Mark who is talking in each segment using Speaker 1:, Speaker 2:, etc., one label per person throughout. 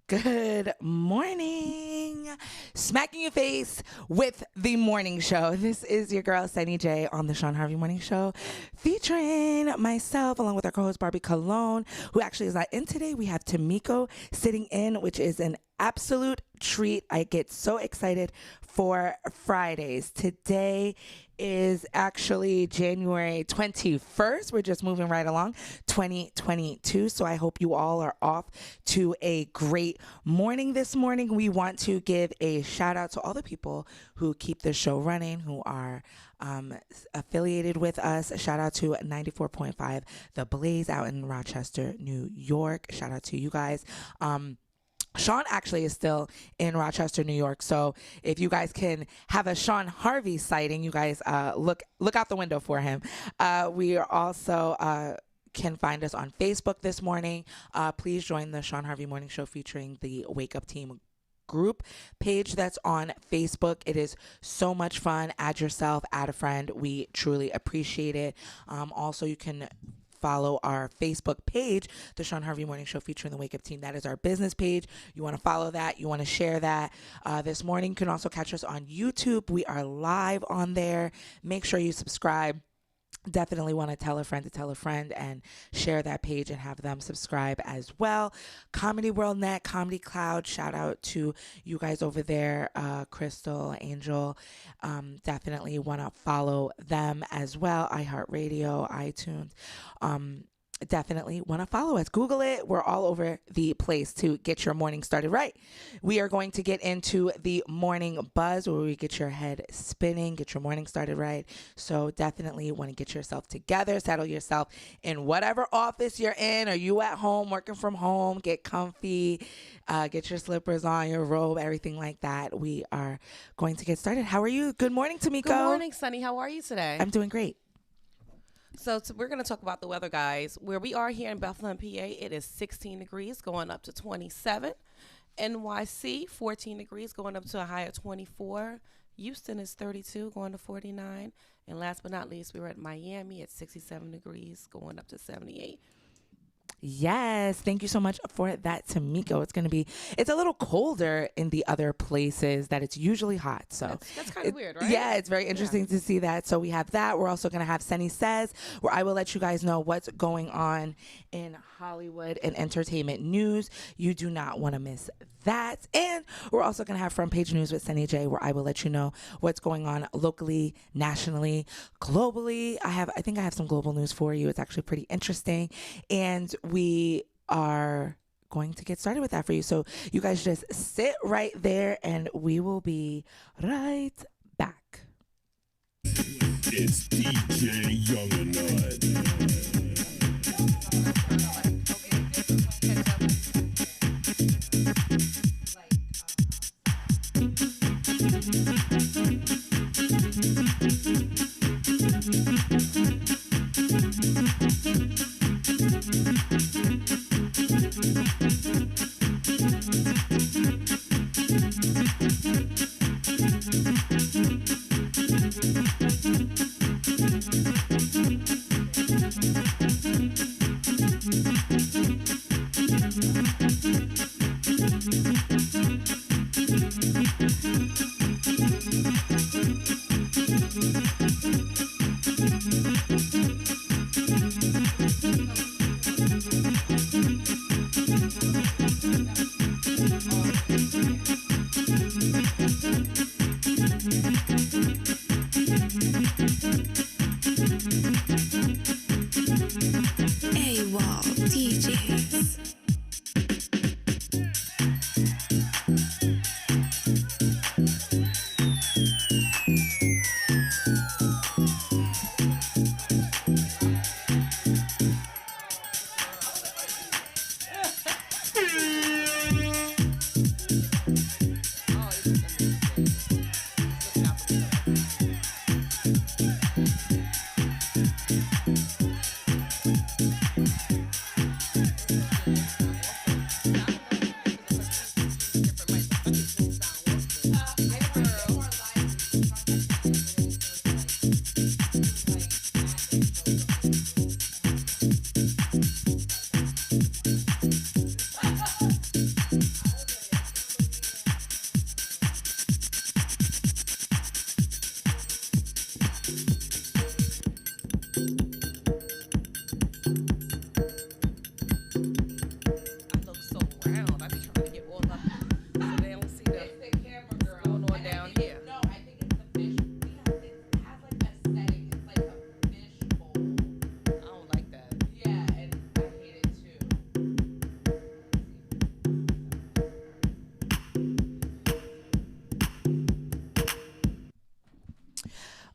Speaker 1: Good morning. Smacking your face with the morning show. This is your girl, Senny J, on the Shawn Harvey Morning Show, featuring myself along with our co-host, Barbi Cologne, who actually is not in today. We have Tamiko sitting in, which is an absolute treat. I get so excited for Fridays. Today is actually January 21st. We're just moving right along, 2022. So I hope you all are off to a great morning this morning. We want to give a shout out to all the people who keep the show running, who are affiliated with us. Shout out to 94.5 The Blaze out in Rochester, New York. Shout out to you guys. Shawn actually is still in Rochester, New York. So if you guys can have a Shawn Harvey sighting, you guys look out the window for him. We are also can find us on Facebook this morning. Please join the Shawn Harvey Morning Show featuring the Wake Up Team group page that's on Facebook. It is so much fun. Add yourself, add a friend. We truly appreciate it. Also, you can follow our Facebook page, the Shawn Harvey Morning Show featuring the Wake Up Team. That is our business page. You want to follow that. You want to share that. This morning, you can also catch us on YouTube. We are live on there. Make sure you subscribe. Definitely want to tell a friend and share that page and have them subscribe as well. Comedy World Net, Comedy Cloud, shout out to you guys over there, Crystal, Angel. Definitely want to follow them as well. iHeartRadio, iTunes. Definitely want to follow us. Google it. We're all over the place to get your morning started right. We are going to get into the morning buzz where we get your head spinning, get your morning started right. So definitely want to get yourself together, settle yourself in whatever office you're in. Are you at home, working from home? Get comfy, get your slippers on, your robe, everything like that. We are going to get started. How are you? Good morning, Tamiko.
Speaker 2: Good morning, Sunny. How are you today?
Speaker 1: I'm doing great.
Speaker 2: So we're going to talk about the weather, guys. Where we are here in Bethlehem, PA, it is 16 degrees going up to 27. NYC, 14 degrees going up to a high of 24. Houston is 32 going to 49. And last but not least, we were at Miami at 67 degrees going up to 78.
Speaker 1: Yes. Thank you so much for that, Tamiko. It's a little colder in the other places that it's usually hot. So
Speaker 2: that's kind of weird, right?
Speaker 1: Yeah, it's very interesting to see that. So we have that. We're also going to have Senny Says, where I will let you guys know what's going on in Hollywood and entertainment news. You do not want to miss that. And we're also going to have Front Page News with Senny J, where I will let you know what's going on locally, nationally, globally. I think I have some global news for you. It's actually pretty interesting. And we are going to get started with that for you. So you guys just sit right there and we will be right back.
Speaker 3: It's DJ Young and Nut.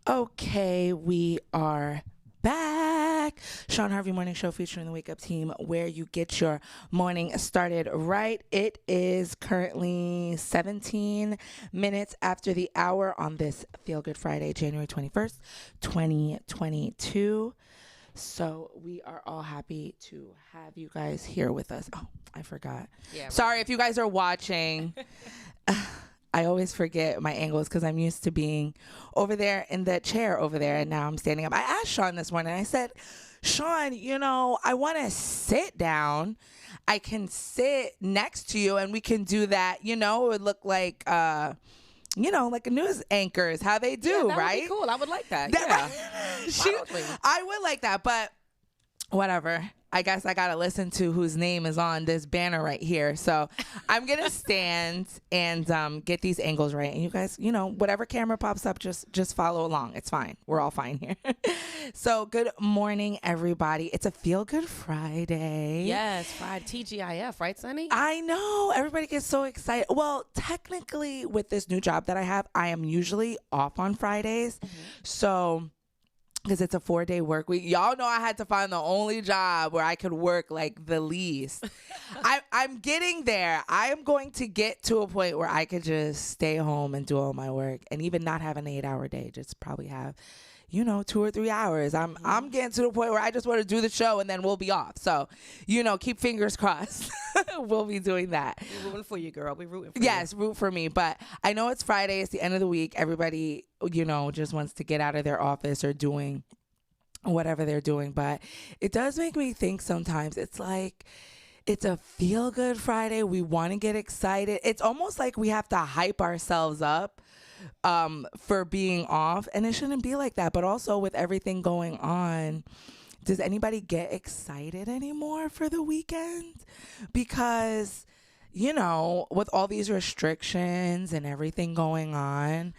Speaker 1: Okay, we are back. Shawn Harvey Morning Show featuring the Wake Up Team, where you get your morning started right. It is currently 17 minutes after the hour on this Feel Good Friday, January 21st, 2022. So we are all happy to have you guys here with us. Oh, I forgot.
Speaker 2: Yeah.
Speaker 1: Sorry if you guys are watching. I always forget my angles because I'm used to being over there in the chair over there, and now I'm standing up. I asked Shawn this morning. I said, Shawn, I want to sit down. I can sit next to you, and we can do that. It would look like, like a news anchor is how they do,
Speaker 2: that
Speaker 1: right?
Speaker 2: would be cool. I would like that.
Speaker 1: I would like that, but whatever. I guess I gotta listen to whose name is on this banner right here. So I'm gonna stand and get these angles right. And you guys, whatever camera pops up, just follow along. It's fine. We're all fine here. So good morning, everybody. It's a Feel Good Friday.
Speaker 2: Yes, Friday. TGIF, right, Senny?
Speaker 1: I know. Everybody gets so excited. Well, technically, with this new job that I have, I am usually off on Fridays. So, because it's a 4-day work week. Y'all know I had to find the only job where I could work like the least. I'm getting there. I am going to get to a point where I could just stay home and do all my work and even not have an 8-hour day. Just probably have, 2 or 3 hours. I'm getting to the point where I just want to do the show and then we'll be off. So, keep fingers crossed. We'll be doing that.
Speaker 2: We're rooting for you, girl. We're rooting for you.
Speaker 1: Yes, root for me. But I know it's Friday. It's the end of the week. Everybody, just wants to get out of their office or doing whatever they're doing. But it does make me think sometimes it's like it's a feel good Friday. We want to get excited. It's almost like we have to hype ourselves up for being off. And it shouldn't be like that. But also with everything going on, does anybody get excited anymore for the weekend? Because, with all these restrictions and everything going on,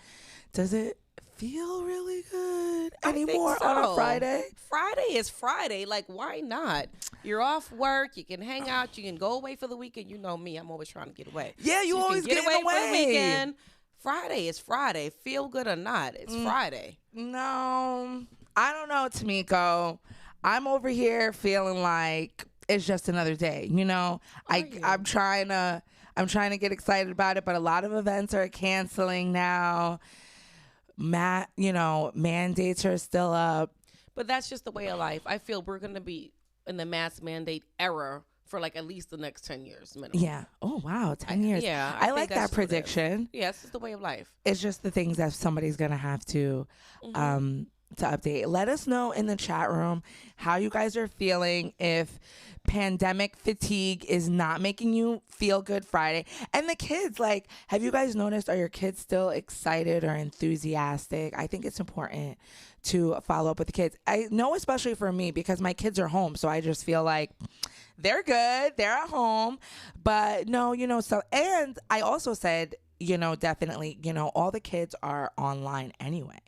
Speaker 1: does it feel really good anymore on a Friday?
Speaker 2: Friday is Friday. Like, why not? You're off work. You can hang out. You can go away for the weekend. You know me. I'm always trying to get away.
Speaker 1: Yeah, you always get away
Speaker 2: for the weekend. Friday is Friday. Feel good or not, it's Friday.
Speaker 1: No, I don't know, Tamiko. I'm over here feeling like it's just another day. I'm trying to get excited about it, but a lot of events are canceling now. Mandates are still up.
Speaker 2: But that's just the way of life. I feel we're going to be in the mask mandate era for like at least the next 10 years minimum.
Speaker 1: Yeah. Oh, wow. 10 years.
Speaker 2: Yeah.
Speaker 1: I like that prediction.
Speaker 2: Yes, it's the way of life.
Speaker 1: It's just the things that somebody's going to have to update. Let us know in the chat room how you guys are feeling, if pandemic fatigue is not making you feel good Friday. And the kids, like, have you guys noticed, are your kids still excited or enthusiastic? I think it's important to follow up with the kids. I know, especially for me, because my kids are home. So I just feel like they're good. They're at home. But no, so, and I also said, definitely, all the kids are online anyway.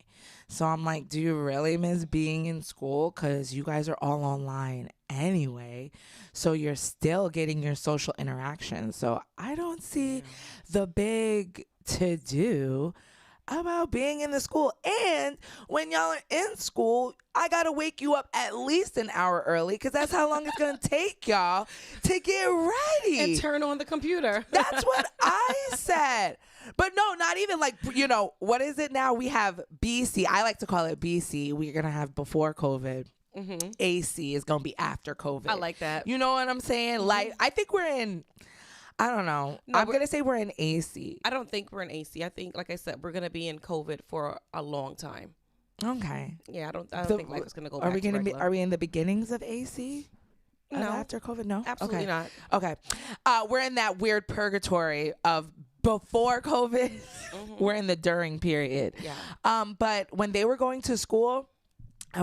Speaker 1: So I'm like, do you really miss being in school? Because you guys are all online anyway. So you're still getting your social interaction. So I don't see the big to do about being in the school. And when y'all are in school, I got to wake you up at least an hour early because that's how long it's going to take y'all to get ready.
Speaker 2: And turn on the computer.
Speaker 1: That's what I said. But no, not even like, what is it now? We have BC. I like to call it BC. We're going to have before COVID. Mm-hmm. AC is going to be after COVID.
Speaker 2: I like that.
Speaker 1: You know what I'm saying? Mm-hmm. Like, I think we're in, I don't know. No, I'm going to say we're in AC.
Speaker 2: I don't think we're in AC. I think, like I said, we're going to be in COVID for a long time.
Speaker 1: Okay.
Speaker 2: Yeah, I don't think life is going to go back to regular.
Speaker 1: Are we in the beginnings of AC?
Speaker 2: No.
Speaker 1: After COVID? No?
Speaker 2: Absolutely not.
Speaker 1: Okay. We're in that weird purgatory of before COVID. Mm-hmm. We're in the during period. Yeah. But when they were going to school, I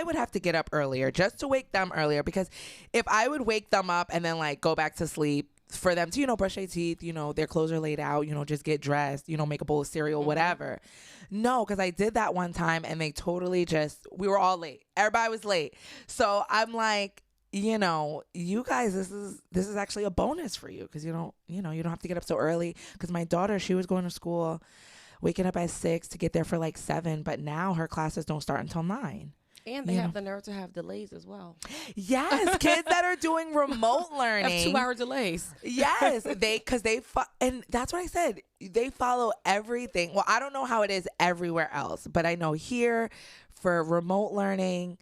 Speaker 1: would have to get up earlier just to wake them earlier, because if I would wake them up and then like go back to sleep, for them to, brush their teeth, their clothes are laid out, just get dressed, make a bowl of cereal, whatever. No, because I did that one time and they totally we were all late. Everybody was late. So I'm like, you guys, this is actually a bonus for you, because you don't have to get up so early. Because my daughter, she was going to school. waking up at 6 to get there for like 7. But now her classes don't start until 9.
Speaker 2: And they have the nerve to have delays as well.
Speaker 1: Yes, kids that are doing remote learning
Speaker 2: have 2-hour delays.
Speaker 1: Yes, and that's what I said. They follow everything. Well, I don't know how it is everywhere else, but I know here for remote learning,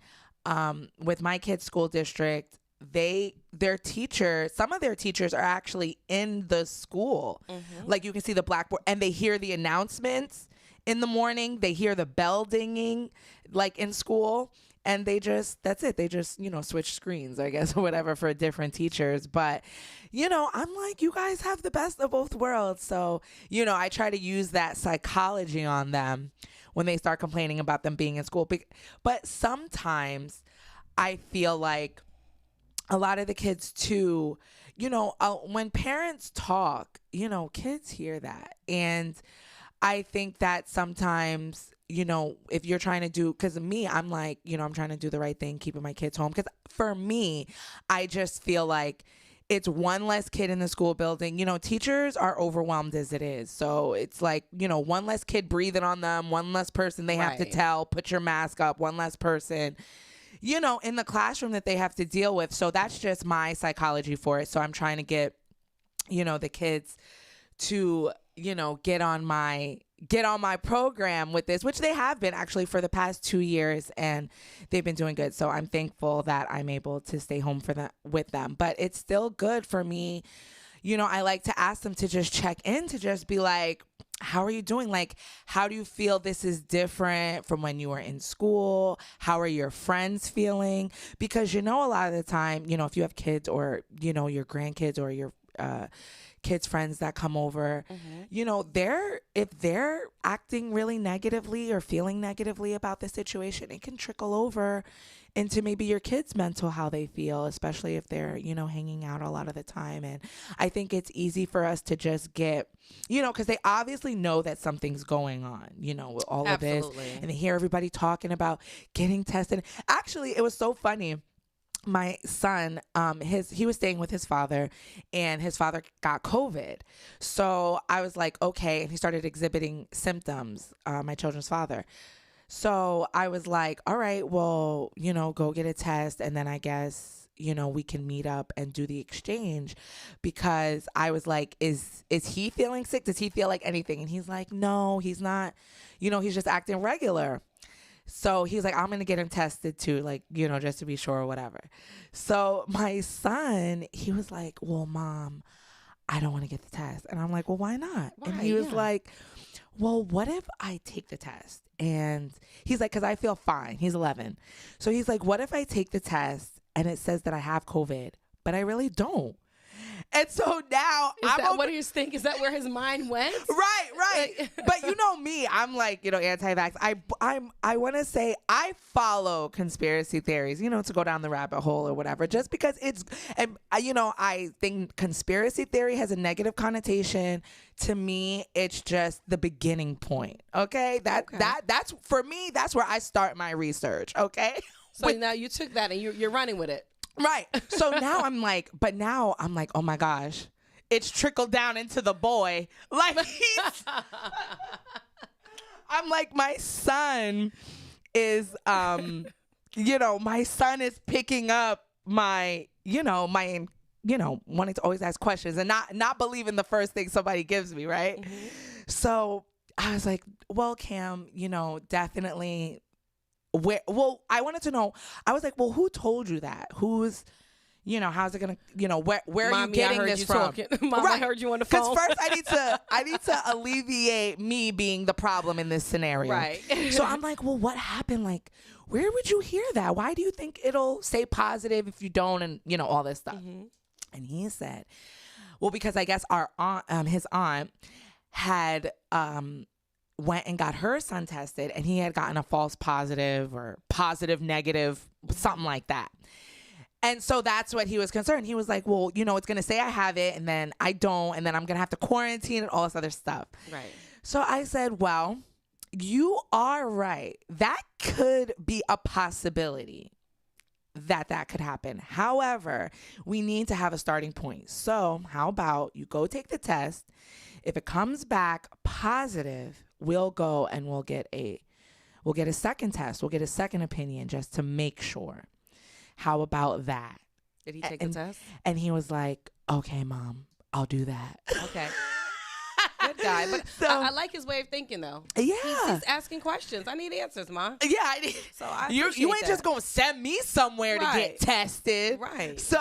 Speaker 1: with my kids' school district, their teachers, some of their teachers are actually in the school. Like you can see the blackboard, and they hear the announcements in the morning. They hear the bell dinging, like in school, and that's it. They just, switch screens, I guess, or whatever for different teachers. But, I'm like, you guys have the best of both worlds. So, I try to use that psychology on them when they start complaining about them being in school. But sometimes I feel like a lot of the kids too, when parents talk, kids hear that. And I think that sometimes, if you're trying to do, because me, I'm like, I'm trying to do the right thing, keeping my kids home. Because for me, I just feel like it's one less kid in the school building. Teachers are overwhelmed as it is. So it's like, one less kid breathing on them, one less person they have to tell, put your mask up, one less person, in the classroom that they have to deal with. So that's just my psychology for it. So I'm trying to get, the kids to, get on my program with this, which they have been actually for the past 2 years, and they've been doing good. So I'm thankful that I'm able to stay home with them. But it's still good for me. I like to ask them to just check in, to just be like, how are you doing? Like, how do you feel this is different from when you were in school? How are your friends feeling? Because, a lot of the time, if you have kids or, your grandkids or your kids' friends that come over, if they're acting really negatively or feeling negatively about the situation, it can trickle over into maybe your kids' mental, how they feel, especially if they're, hanging out a lot of the time. And I think it's easy for us to just get, because they obviously know that something's going on, with all of this. And they hear everybody talking about getting tested. Actually, it was so funny. My son, he was staying with his father, and his father got COVID. So I was like, okay. And he started exhibiting symptoms, my children's father. So I was like, all right, well, go get a test. And then I guess, we can meet up and do the exchange, because I was like, is he feeling sick? Does he feel like anything? And he's like, no, he's not, he's just acting regular. So he's like, I'm going to get him tested too, like, just to be sure or whatever. So my son, he was like, well, Mom, I don't want to get the test. And I'm like, well, why not? Why? And he was like, well, what if I take the test? And he's like, because I feel fine. He's 11. So he's like, what if I take the test and it says that I have COVID, but I really don't? And so now
Speaker 2: what do you think? Is that where his mind went?
Speaker 1: Right. But me, I'm like, anti-vax. I want to say I follow conspiracy theories, to go down the rabbit hole or whatever, just because I think conspiracy theory has a negative connotation. To me, it's just the beginning point. Okay. That's for me. That's where I start my research. Okay.
Speaker 2: So now you took that and you're running with it.
Speaker 1: Right. So now I'm like, oh my gosh, it's trickled down into the boy. Like I'm like, my son is, my son is picking up my wanting to always ask questions and not believing the first thing somebody gives me. Right. Mm-hmm. So I was like, well, Cam, definitely. I wanted to know, I was like, well, who told you that? Who's, how's it going to, where are you getting this from?
Speaker 2: Mom, right. I heard you on the phone.
Speaker 1: Because first I need to alleviate me being the problem in this scenario.
Speaker 2: Right.
Speaker 1: So I'm like, well, what happened? Like, where would you hear that? Why do you think it'll say positive if you don't? And, all this stuff. Mm-hmm. And he said, well, because I guess his aunt had, went and got her son tested, and he had gotten a false positive or positive negative, something like that. And so that's what he was concerned. He was like, well, it's going to say I have it, and then I don't, and then I'm going to have to quarantine and all this other stuff.
Speaker 2: Right.
Speaker 1: So I said, well, you are right. That could be a possibility that could happen. However, we need to have a starting point. So how about you go take the test? If it comes back positive, we'll go and we'll get a second test. We'll get a second opinion just to make sure. How about that?
Speaker 2: Did he take the test?
Speaker 1: And he was like, okay, Mom, I'll do that.
Speaker 2: Okay. Good guy. But
Speaker 1: So,
Speaker 2: I like his way of thinking, though.
Speaker 1: Yeah.
Speaker 2: He's asking questions. I need answers, Ma.
Speaker 1: Yeah, I need.
Speaker 2: So I
Speaker 1: You
Speaker 2: appreciate
Speaker 1: ain't just
Speaker 2: that.
Speaker 1: gonna send me somewhere to
Speaker 2: Right.
Speaker 1: get tested.
Speaker 2: Right.
Speaker 1: So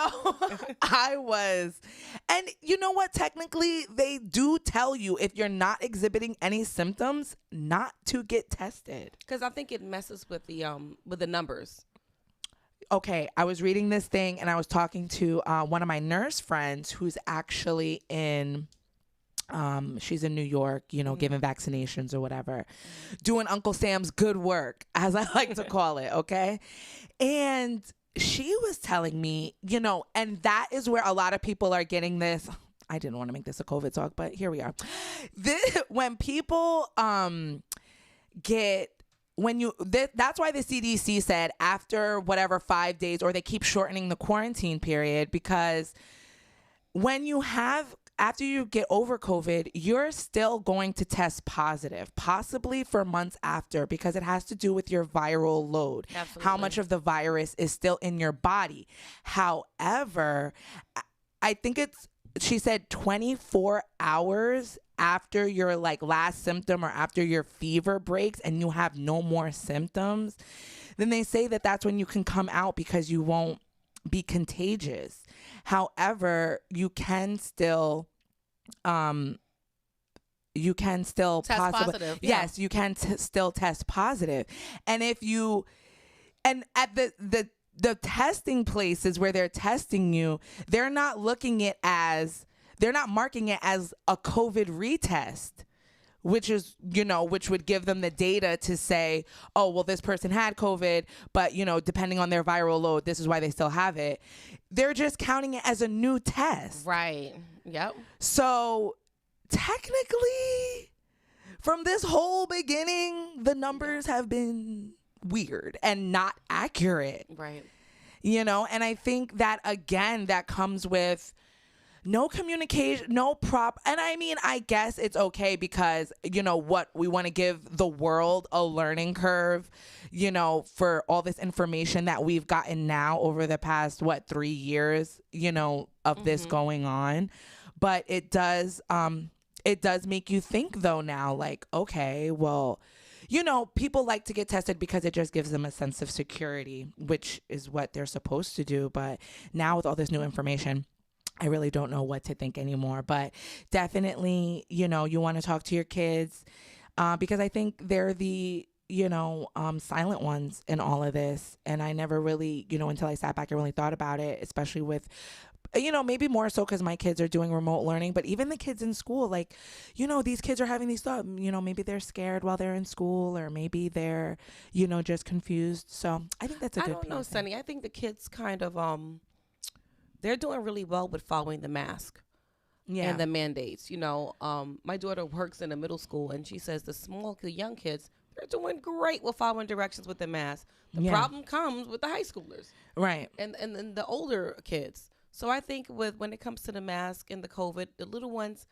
Speaker 1: I was, and you know what? Technically, they do tell you if you're not exhibiting any symptoms, not to get tested.
Speaker 2: Because I think it messes with the numbers.
Speaker 1: Okay, I was reading this thing and I was talking to one of my nurse friends who's actually in. She's in New York, giving vaccinations or whatever, doing Uncle Sam's good work, as I like to call it. Okay. And she was telling me, and that is where a lot of people are getting this. I didn't want to make this a COVID talk, but here we are. When people, that's why the CDC said after whatever 5 days, or they keep shortening the quarantine period, because after you get over COVID, you're still going to test positive, possibly for months after, because it has to do with your viral load.
Speaker 2: Absolutely.
Speaker 1: How much of the virus is still in your body. However, I think she said 24 hours after your last symptom or after your fever breaks and you have no more symptoms, then they say that that's when you can come out because you won't be contagious. However, you can still
Speaker 2: Test positive. Yeah.
Speaker 1: Yes, you can still test positive. And at the testing places where they're testing you, they're not marking it as a COVID retest, which would give them the data to say, oh, well, this person had COVID, but, depending on their viral load, this is why they still have it. They're just counting it as a new test.
Speaker 2: Right. Yep.
Speaker 1: So technically, from this whole beginning, the numbers have been weird and not accurate.
Speaker 2: Right.
Speaker 1: And I think that, again, that comes with no communication, and I mean, I guess it's okay because, what we want to give the world a learning curve, for all this information that we've gotten now over the past, 3 years, of this going on. But it does make you think, though, now, like, okay, well, people like to get tested because it just gives them a sense of security, which is what they're supposed to do. But now with all this new information, I really don't know what to think anymore. But definitely, you want to talk to your kids because I think they're the, silent ones in all of this. And I never really, until I sat back and really thought about it, especially with, maybe more so because my kids are doing remote learning, but even the kids in school, like, these kids are having these thoughts, maybe they're scared while they're in school, or maybe they're, just confused. So I think that's a good
Speaker 2: I don't know, Senny. I think the kids kind of, they're doing really well with following the mask and the mandates. My daughter works in a middle school, and she says the young kids, they're doing great with following directions with the mask. The problem comes with the high schoolers.
Speaker 1: Right.
Speaker 2: And the older kids. So I think when it comes to the mask and the COVID, the little ones,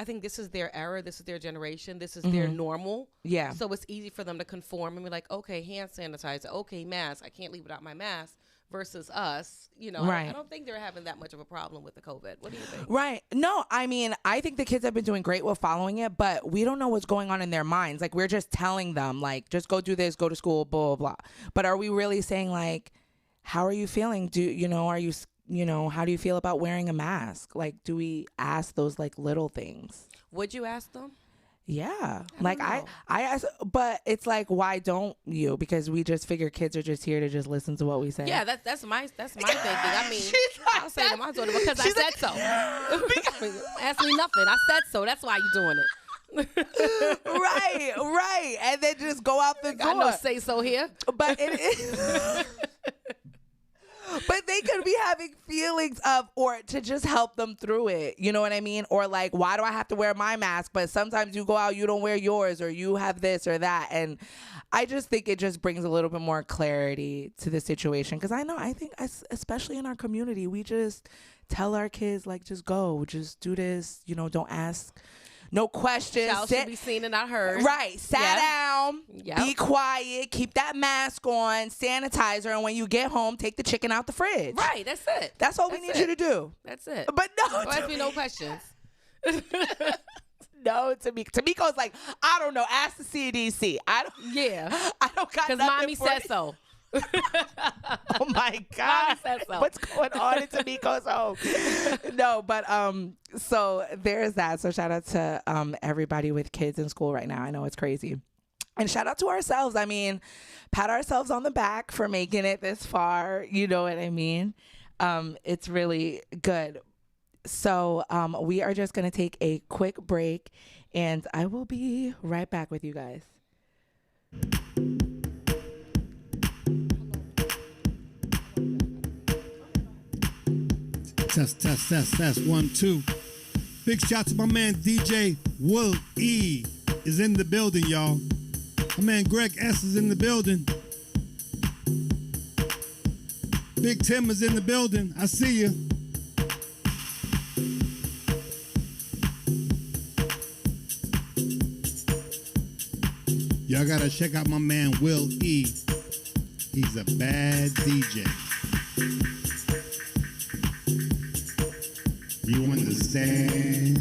Speaker 2: I think this is their era. This is their generation. This is their normal.
Speaker 1: Yeah.
Speaker 2: So it's easy for them to conform and be like, okay, hand sanitizer. Okay, mask. I can't leave without my mask. Versus us,
Speaker 1: Right.
Speaker 2: I don't think they're having that much of a problem with the COVID. What do you think?
Speaker 1: Right. No, I mean, I think the kids have been doing great with following it, but we don't know what's going on in their minds. Like, we're just telling them, like, just go do this, go to school, blah, blah, blah. But are we really saying, like, how are you feeling? Are you, how do you feel about wearing a mask? Like, do we ask those, like, little things?
Speaker 2: Would you ask them?
Speaker 1: Yeah.
Speaker 2: I
Speaker 1: ask, but it's like, why don't you? Because we just figure kids are just here to just listen to what we say.
Speaker 2: Yeah, that's my thinking. I mean, I'll say to my daughter because I said so. Ask me nothing. I said so. That's why you're doing it.
Speaker 1: Right. And then just go out the door.
Speaker 2: I know say so here.
Speaker 1: But it is. But they could be having feelings of, or to just help them through it. You know what I mean? Or like, why do I have to wear my mask? But sometimes you go out, you don't wear yours, or you have this or that. And I just think it just brings a little bit more clarity to the situation. Because I think especially in our community, we just tell our kids, like, just go, just do this, don't ask No questions.
Speaker 2: Child should be seen and not heard.
Speaker 1: Right. Sat down.
Speaker 2: Yep.
Speaker 1: Be quiet. Keep that mask on. Sanitizer. And when you get home, take the chicken out the fridge.
Speaker 2: Right. That's it.
Speaker 1: That's all we need you to do.
Speaker 2: That's it.
Speaker 1: But no.
Speaker 2: There has to be no questions.
Speaker 1: No, Tamiko's like, I don't know. Ask the CDC. I don't got nothing.
Speaker 2: Because mommy said so.
Speaker 1: Oh my God.
Speaker 2: So.
Speaker 1: What's going on in Tamiko's home? No, but so there's that. So shout out to everybody with kids in school right now. I know it's crazy. And shout out to ourselves. I mean, pat ourselves on the back for making it this far. You know what I mean? It's really good. So we are just going to take a quick break, and I will be right back with you guys.
Speaker 4: Test. 1, 2. Big shout to my man DJ Will E is in the building, y'all. My man Greg S is in the building. Big Tim is in the building. I see you. Y'all gotta check out my man Will E. He's a bad DJ. You understand?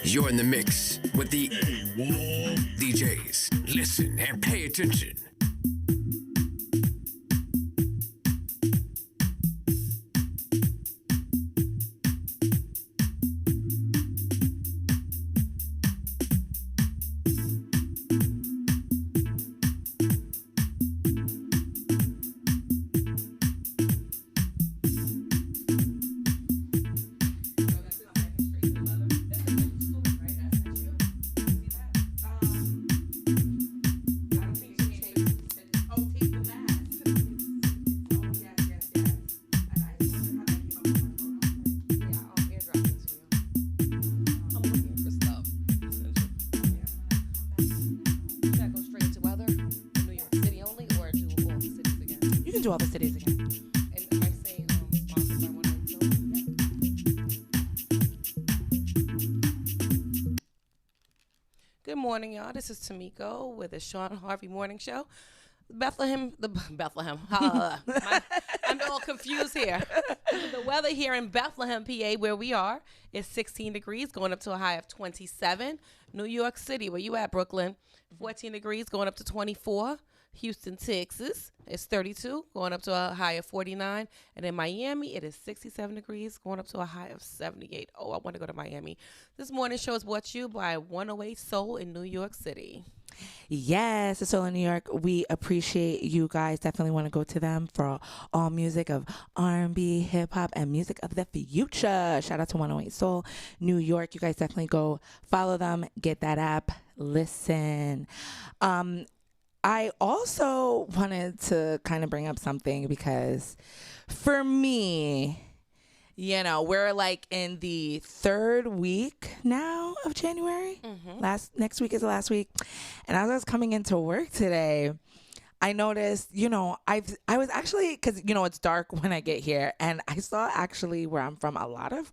Speaker 5: You're in the mix with the
Speaker 3: A1.
Speaker 5: DJs. Listen and pay attention.
Speaker 1: Do all the cities again.
Speaker 2: And am I saying sponsored by 102? Good morning, y'all. This is Tamiko with the Shawn Harvey Morning Show. Bethlehem. I'm all confused here. The weather here in Bethlehem, PA, where we are, is 16 degrees, going up to a high of 27. New York City, where you at, Brooklyn, 14 degrees, going up to 24. Houston, Texas, it's 32, going up to a high of 49. And in Miami, it is 67 degrees, going up to a high of 78. Oh, I want to go to Miami. This morning show is brought to you by 108 Soul in New York City.
Speaker 1: Yes, it's Soul in New York. We appreciate you guys. Definitely want to go to them for all music of R&B, hip-hop, and music of the future. Shout out to 108 Soul, New York. You guys definitely go follow them. Get that app. Listen. I also wanted to kind of bring up something because for me, you know, we're like in the third week now of January. Next week is the last week. And as I was coming into work today, I noticed, you know, I was actually, because, you know, it's dark when I get here. And I saw actually where I'm from a lot of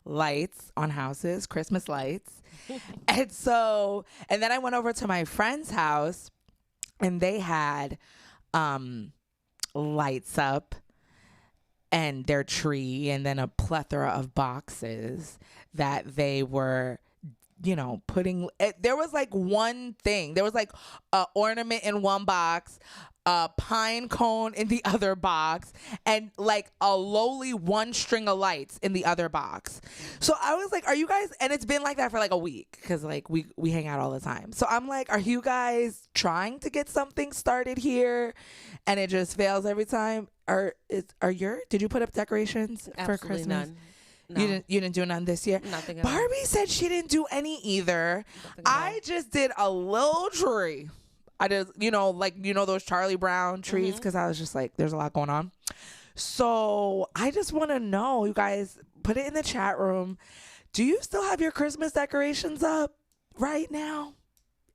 Speaker 1: lights on houses, Christmas lights. And then I went over to my friend's house. And they had lights up and their tree and then a plethora of boxes that they were, putting. There was like one thing. There was like a ornament in one box, a pine cone in the other box, and like a lowly one string of lights in the other box. So I was like, are you guys, and it's been like that for like a week because like we hang out all the time. So I'm like, are you guys trying to get something started here and it just fails every time? Did you put up decorations for Christmas?
Speaker 2: None. No.
Speaker 1: You didn't do none this year?
Speaker 2: Nothing at all.
Speaker 1: Barbie said she didn't do any either. I just did a little tree. I just, those Charlie Brown trees, because I was just like, there's a lot going on. So I just want to know, you guys, put it in the chat room. Do you still have your Christmas decorations up right now?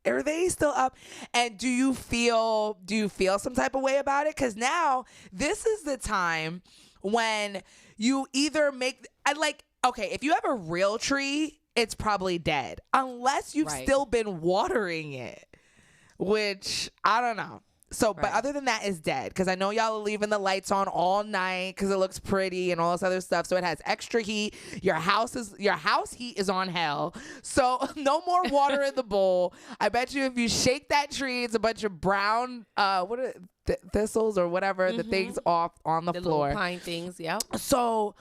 Speaker 1: Are they still up? And do you feel some type of way about it? Because now this is the time when you either if you have a real tree, it's probably dead unless you've still been watering it, which I don't know. So, but other than that, it's dead because I know y'all are leaving the lights on all night because it looks pretty and all this other stuff. So it has extra heat. Your house heat is on hell. So no more water in the bowl. I bet you if you shake that tree, it's a bunch of brown thistles or whatever the things off on the floor.
Speaker 2: Little pine things. Yep.
Speaker 1: So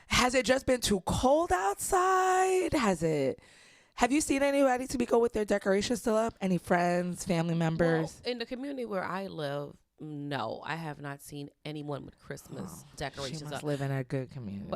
Speaker 1: has it just been too cold outside? Have you seen anybody, Tamiko, with their decorations still up? Any friends, family members?
Speaker 2: Well, in the community where I live, no, I have not seen anyone with Christmas decorations
Speaker 1: She must
Speaker 2: up.
Speaker 1: live in a good community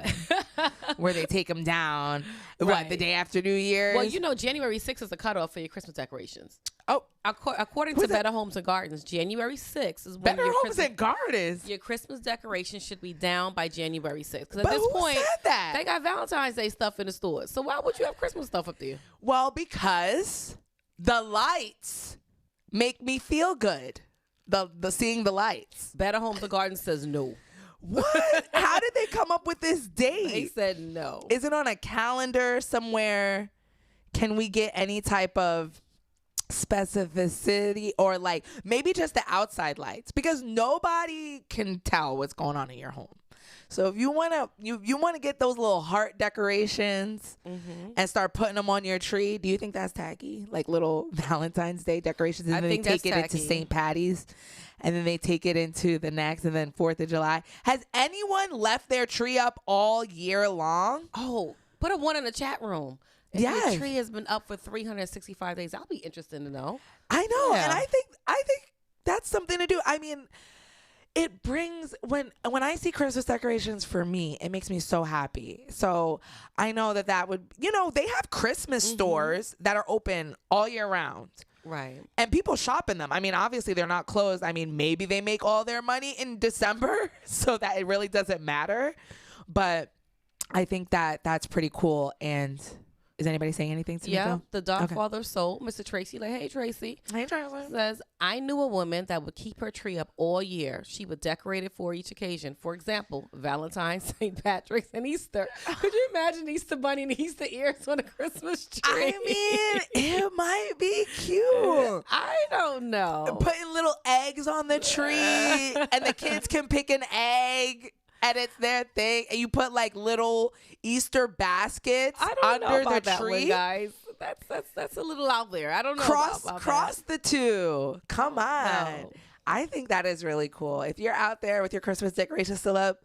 Speaker 1: where they take them down. What, the day after New Year's?
Speaker 2: Well, January 6th is the cutoff for your Christmas decorations.
Speaker 1: Oh,
Speaker 2: according to Better Homes and Gardens, January 6th is when
Speaker 1: Better Homes and Gardens.
Speaker 2: Your Christmas decorations should be down by January 6th. Because
Speaker 1: But
Speaker 2: at this
Speaker 1: who
Speaker 2: point,
Speaker 1: said that?
Speaker 2: they got Valentine's Day stuff in the stores. So why would you have Christmas stuff up there?
Speaker 1: Well, because the lights make me feel good. The seeing the lights.
Speaker 2: Better Homes and Gardens says no.
Speaker 1: What? How did they come up with this date?
Speaker 2: They said no.
Speaker 1: Is it on a calendar somewhere? Can we get any type of specificity or like maybe just the outside lights? Because nobody can tell what's going on in your home. So if you want to get those little heart decorations and start putting them on your tree, do you think that's tacky? Like little Valentine's Day decorations, and then they take it into St. Patty's, and then they take it into the next, and then 4th of July. Has anyone left their tree up all year long?
Speaker 2: Oh, put a 1 in the chat room. If
Speaker 1: Yes.
Speaker 2: your tree has been up for 365 days, I'll be interested to know.
Speaker 1: I know,
Speaker 2: Yeah.
Speaker 1: and I think that's something to do. I mean, it brings when I see Christmas decorations, for me, it makes me so happy. So I know that would, they have Christmas stores that are open all year round.
Speaker 2: Right.
Speaker 1: And people shop in them. I mean, obviously they're not closed. I mean, maybe they make all their money in December so that it really doesn't matter. But I think that's pretty cool. And is anybody saying anything to me?
Speaker 2: Yeah, the Dogfather of Soul, Mr. Tracy. Like, hey, Tracy.
Speaker 1: Hey, Tracy.
Speaker 2: Says, I knew a woman that would keep her tree up all year. She would decorate it for each occasion. For example, Valentine's, St. Patrick's, and Easter. Could you imagine Easter bunny and Easter ears on a Christmas tree?
Speaker 1: I mean, it might be cute.
Speaker 2: I don't know.
Speaker 1: Putting little eggs on the tree, and the kids can pick an egg. And it's their thing, and you put like little Easter baskets
Speaker 2: I don't know
Speaker 1: under
Speaker 2: about
Speaker 1: the
Speaker 2: that
Speaker 1: tree.
Speaker 2: one, guys. That's a little out there. I don't know.
Speaker 1: Cross the two. Come on.
Speaker 2: No.
Speaker 1: I think that is really cool. If you're out there with your Christmas decorations still up,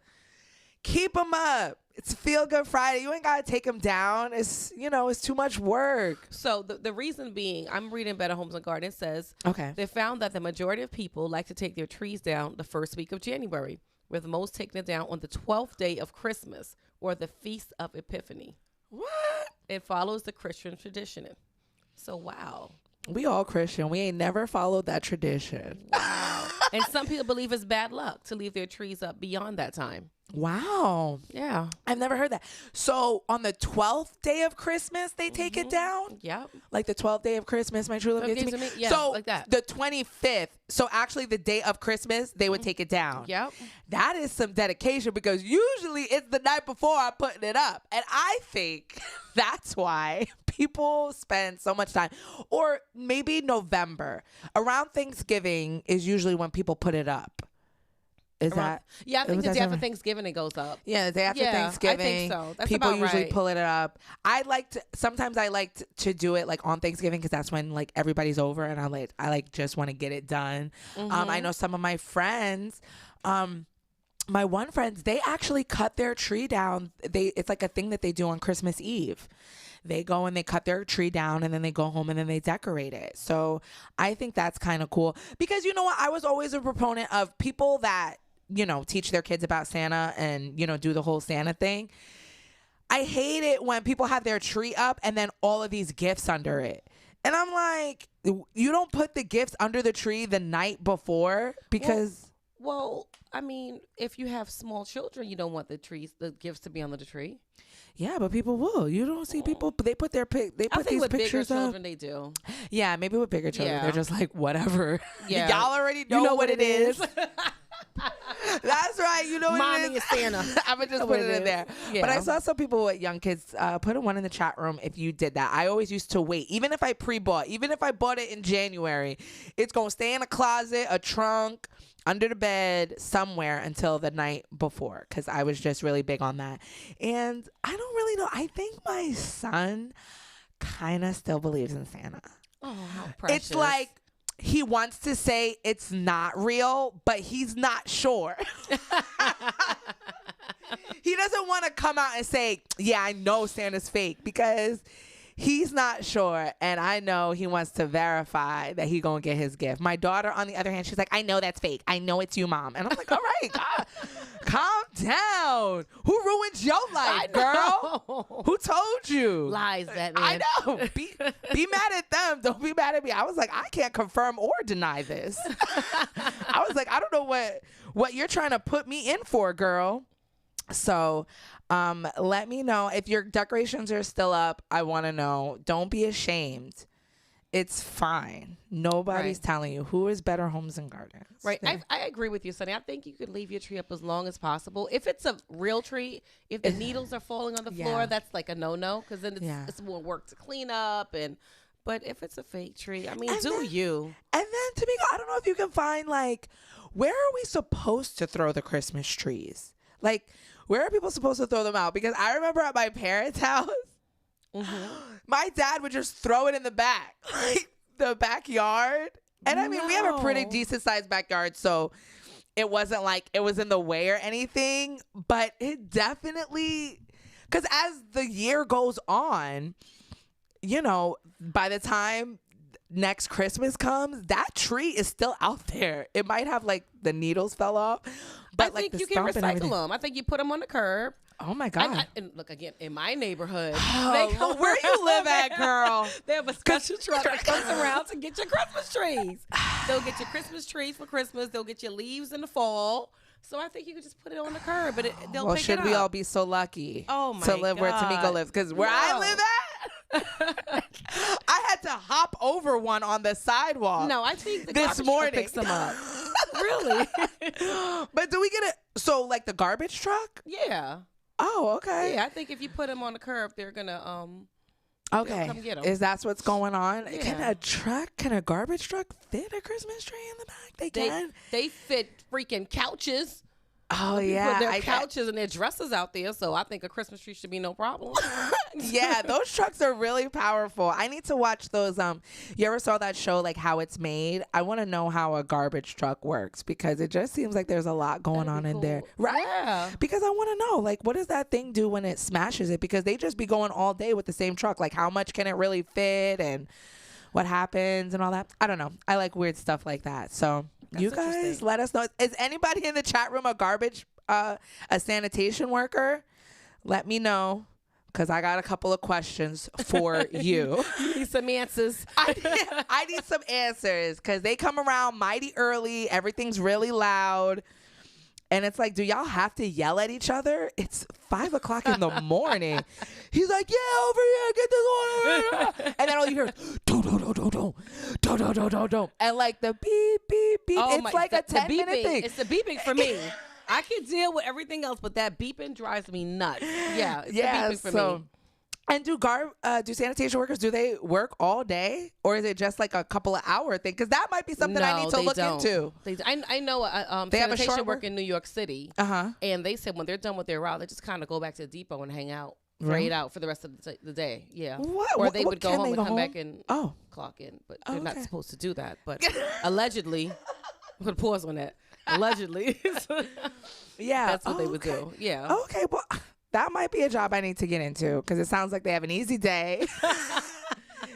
Speaker 1: keep them up. It's Feel Good Friday. You ain't gotta take them down. It's it's too much work.
Speaker 2: So the reason being, I'm reading Better Homes and Gardens says
Speaker 1: Okay.
Speaker 2: they found that the majority of people like to take their trees down the first week of January, with most taking it down on the 12th day of Christmas or the Feast of Epiphany.
Speaker 1: What?
Speaker 2: It follows the Christian tradition. So, wow.
Speaker 1: We all Christian. We ain't never followed that tradition.
Speaker 2: Wow. And some people believe it's bad luck to leave their trees up beyond that time.
Speaker 1: Wow.
Speaker 2: Yeah.
Speaker 1: I've never heard that. So on the 12th day of Christmas, they take it down?
Speaker 2: Yep.
Speaker 1: Like the 12th day of Christmas, my true love gives to me?
Speaker 2: Yeah,
Speaker 1: so
Speaker 2: like that.
Speaker 1: the 25th, so actually the day of Christmas, they would take it down.
Speaker 2: Yep.
Speaker 1: That is some dedication, because usually it's the night before I'm putting it up. And I think that's why people spend so much time. Or maybe November. Around Thanksgiving is usually when people put it up. Is
Speaker 2: Around-
Speaker 1: that?
Speaker 2: Yeah, I think
Speaker 1: was
Speaker 2: the
Speaker 1: that
Speaker 2: day after
Speaker 1: summer?
Speaker 2: Thanksgiving it goes up.
Speaker 1: Yeah, the day after
Speaker 2: Yeah,
Speaker 1: Thanksgiving.
Speaker 2: I think so. That's
Speaker 1: people
Speaker 2: about
Speaker 1: usually
Speaker 2: right.
Speaker 1: pull it up. Sometimes I like to do it like on Thanksgiving because that's when like everybody's over and I just want to get it done. I know some of my friends, my one friends, they actually cut their tree down. It's like a thing that they do on Christmas Eve. They go and they cut their tree down and then they go home and then they decorate it. So I think that's kind of cool because you know what? I was always a proponent of people that, you know, teach their kids about Santa and, you know, do the whole Santa thing. I hate it when people have their tree up and then all of these gifts under it. And I'm like, you don't put the gifts under the tree the night before because...
Speaker 2: Well, I mean, if you have small children, you don't want the gifts to be under the tree.
Speaker 1: Yeah, but people will. You don't see people. They put
Speaker 2: I
Speaker 1: these
Speaker 2: think with bigger
Speaker 1: pictures up.
Speaker 2: children, they do.
Speaker 1: Yeah, maybe with bigger children,
Speaker 2: Yeah.
Speaker 1: they're just like whatever.
Speaker 2: Yeah.
Speaker 1: Y'all already know what it is. That's right. You know what
Speaker 2: Mommy
Speaker 1: it is.
Speaker 2: is Santa.
Speaker 1: I'm gonna just
Speaker 2: Know
Speaker 1: put
Speaker 2: what
Speaker 1: it
Speaker 2: it
Speaker 1: in
Speaker 2: is.
Speaker 1: there.
Speaker 2: Yeah.
Speaker 1: But I saw some people with young kids put one in the chat room. If you did that, I always used to wait. Even if I pre-bought, even if I bought it in January, it's gonna stay in a closet, a trunk, under the bed, somewhere until the night before. Because I was just really big on that. And I don't really know. I think my son kind of still believes in Santa.
Speaker 2: Oh, how precious.
Speaker 1: It's like he wants to say it's not real, but he's not sure. He doesn't want to come out and say, yeah, I know Santa's fake because he's not sure. And I know he wants to verify that he going to get his gift. My daughter, on the other hand, she's like, I know that's fake. I know it's you, Mom. And I'm like, all right, God, calm down. Who ruined your life, girl? Who told you?
Speaker 2: Lies, that
Speaker 1: I
Speaker 2: man.
Speaker 1: know. Be mad at them. Don't be mad at me. I was like, I can't confirm or deny this. I was like, I don't know what you're trying to put me in for, girl. So let me know if your decorations are still up. I want to know. Don't be ashamed. It's fine. Nobody's
Speaker 2: Right.
Speaker 1: telling you. Who is Better Homes and Gardens?
Speaker 2: Right. I agree with you, Sonny. I think you could leave your tree up as long as possible. If it's a real tree, if the needles are falling on the floor,
Speaker 1: Yeah.
Speaker 2: that's like a no-no because then
Speaker 1: Yeah.
Speaker 2: it's more work to clean up. But if it's a fake tree, I mean,
Speaker 1: And
Speaker 2: do
Speaker 1: then-
Speaker 2: you?
Speaker 1: And then, Tamika, I don't know if you can find, like, where are we supposed to throw the Christmas trees? Like, where are people supposed to throw them out? Because I remember at my parents' house, my dad would just throw it in the back, like the backyard. And I mean, we have a pretty
Speaker 2: No.
Speaker 1: decent sized backyard, so it wasn't like it was in the way or anything. But it definitely, because as the year goes on, you know, by the time next Christmas comes, that tree is still out there. It might have like the needles fell off, but
Speaker 2: I
Speaker 1: like
Speaker 2: think
Speaker 1: the
Speaker 2: you can
Speaker 1: stump and everything.
Speaker 2: recycle them. I think you put them on the curb.
Speaker 1: Oh my God.
Speaker 2: And look, again, in my neighborhood,
Speaker 1: Oh, where you live at, girl?
Speaker 2: They have a special truck that comes around to get your Christmas trees. They'll get your Christmas trees for Christmas. They'll get your leaves in the fall. So I think you could just put it on the curb, but they'll
Speaker 1: Well,
Speaker 2: pick
Speaker 1: should
Speaker 2: it
Speaker 1: we
Speaker 2: up.
Speaker 1: all be so lucky
Speaker 2: Oh
Speaker 1: to
Speaker 2: my
Speaker 1: live where Tamika
Speaker 2: God.
Speaker 1: lives? Because where I
Speaker 2: No.
Speaker 1: live at, I had to hop over one on the sidewalk.
Speaker 2: No, I think the
Speaker 1: this
Speaker 2: garbage truck
Speaker 1: morning
Speaker 2: picks them up. Really?
Speaker 1: But do we get it? So like the garbage truck?
Speaker 2: Yeah.
Speaker 1: Oh, okay.
Speaker 2: Yeah, I think if you put them on the curb, they're gonna
Speaker 1: Okay.
Speaker 2: come get 'em.
Speaker 1: Is that what's going on?
Speaker 2: Yeah.
Speaker 1: Can a garbage truck fit a Christmas tree in the back? They can.
Speaker 2: they fit freaking couches.
Speaker 1: Oh
Speaker 2: People
Speaker 1: yeah.
Speaker 2: put their couches and their dresses out there, so I think a Christmas tree should be no problem.
Speaker 1: Yeah, those trucks are really powerful. I need to watch those. You ever saw that show, like How It's Made? I want to know how a garbage truck works because it just seems like there's a lot going on in there,
Speaker 2: cool.
Speaker 1: right?
Speaker 2: Yeah.
Speaker 1: Because I want to know, like, what does that thing do when it smashes it? Because they just be going all day with the same truck. Like, how much can it really fit and what happens and all that? I don't know. I like weird stuff like that. So you guys,
Speaker 2: interesting.
Speaker 1: let us know. Is anybody in the chat room a sanitation worker? Let me know. Because I got a couple of questions for you.
Speaker 2: You need some answers.
Speaker 1: I need some answers because they come around mighty early. Everything's really loud. And it's like, do y'all have to yell at each other? It's 5 o'clock in the morning. He's like, yeah, over here, get this one. And then all you hear is, do. And like the beep, beep, beep. It's like a 10-minute thing.
Speaker 2: It's the beeping for me. I can deal with everything else, but that beeping drives me nuts. Yeah, it's the beeping for me.
Speaker 1: And do sanitation workers, do they work all day, or is it just like a couple of hour thing? Because that might be something I need to look into.
Speaker 2: I know
Speaker 1: They have a
Speaker 2: sanitation
Speaker 1: short
Speaker 2: work in New York City, and they said when they're done with their route, they just kind of go back to the depot and hang out, for 8 hours for the rest of the day. Yeah, or they would go home and come back and clock in, but they're not supposed to do that. But allegedly, I'm gonna pause on that. Allegedly,
Speaker 1: yeah,
Speaker 2: that's what they would do. Yeah.
Speaker 1: Okay, well, that might be a job I need to get into because it sounds like they have an easy day.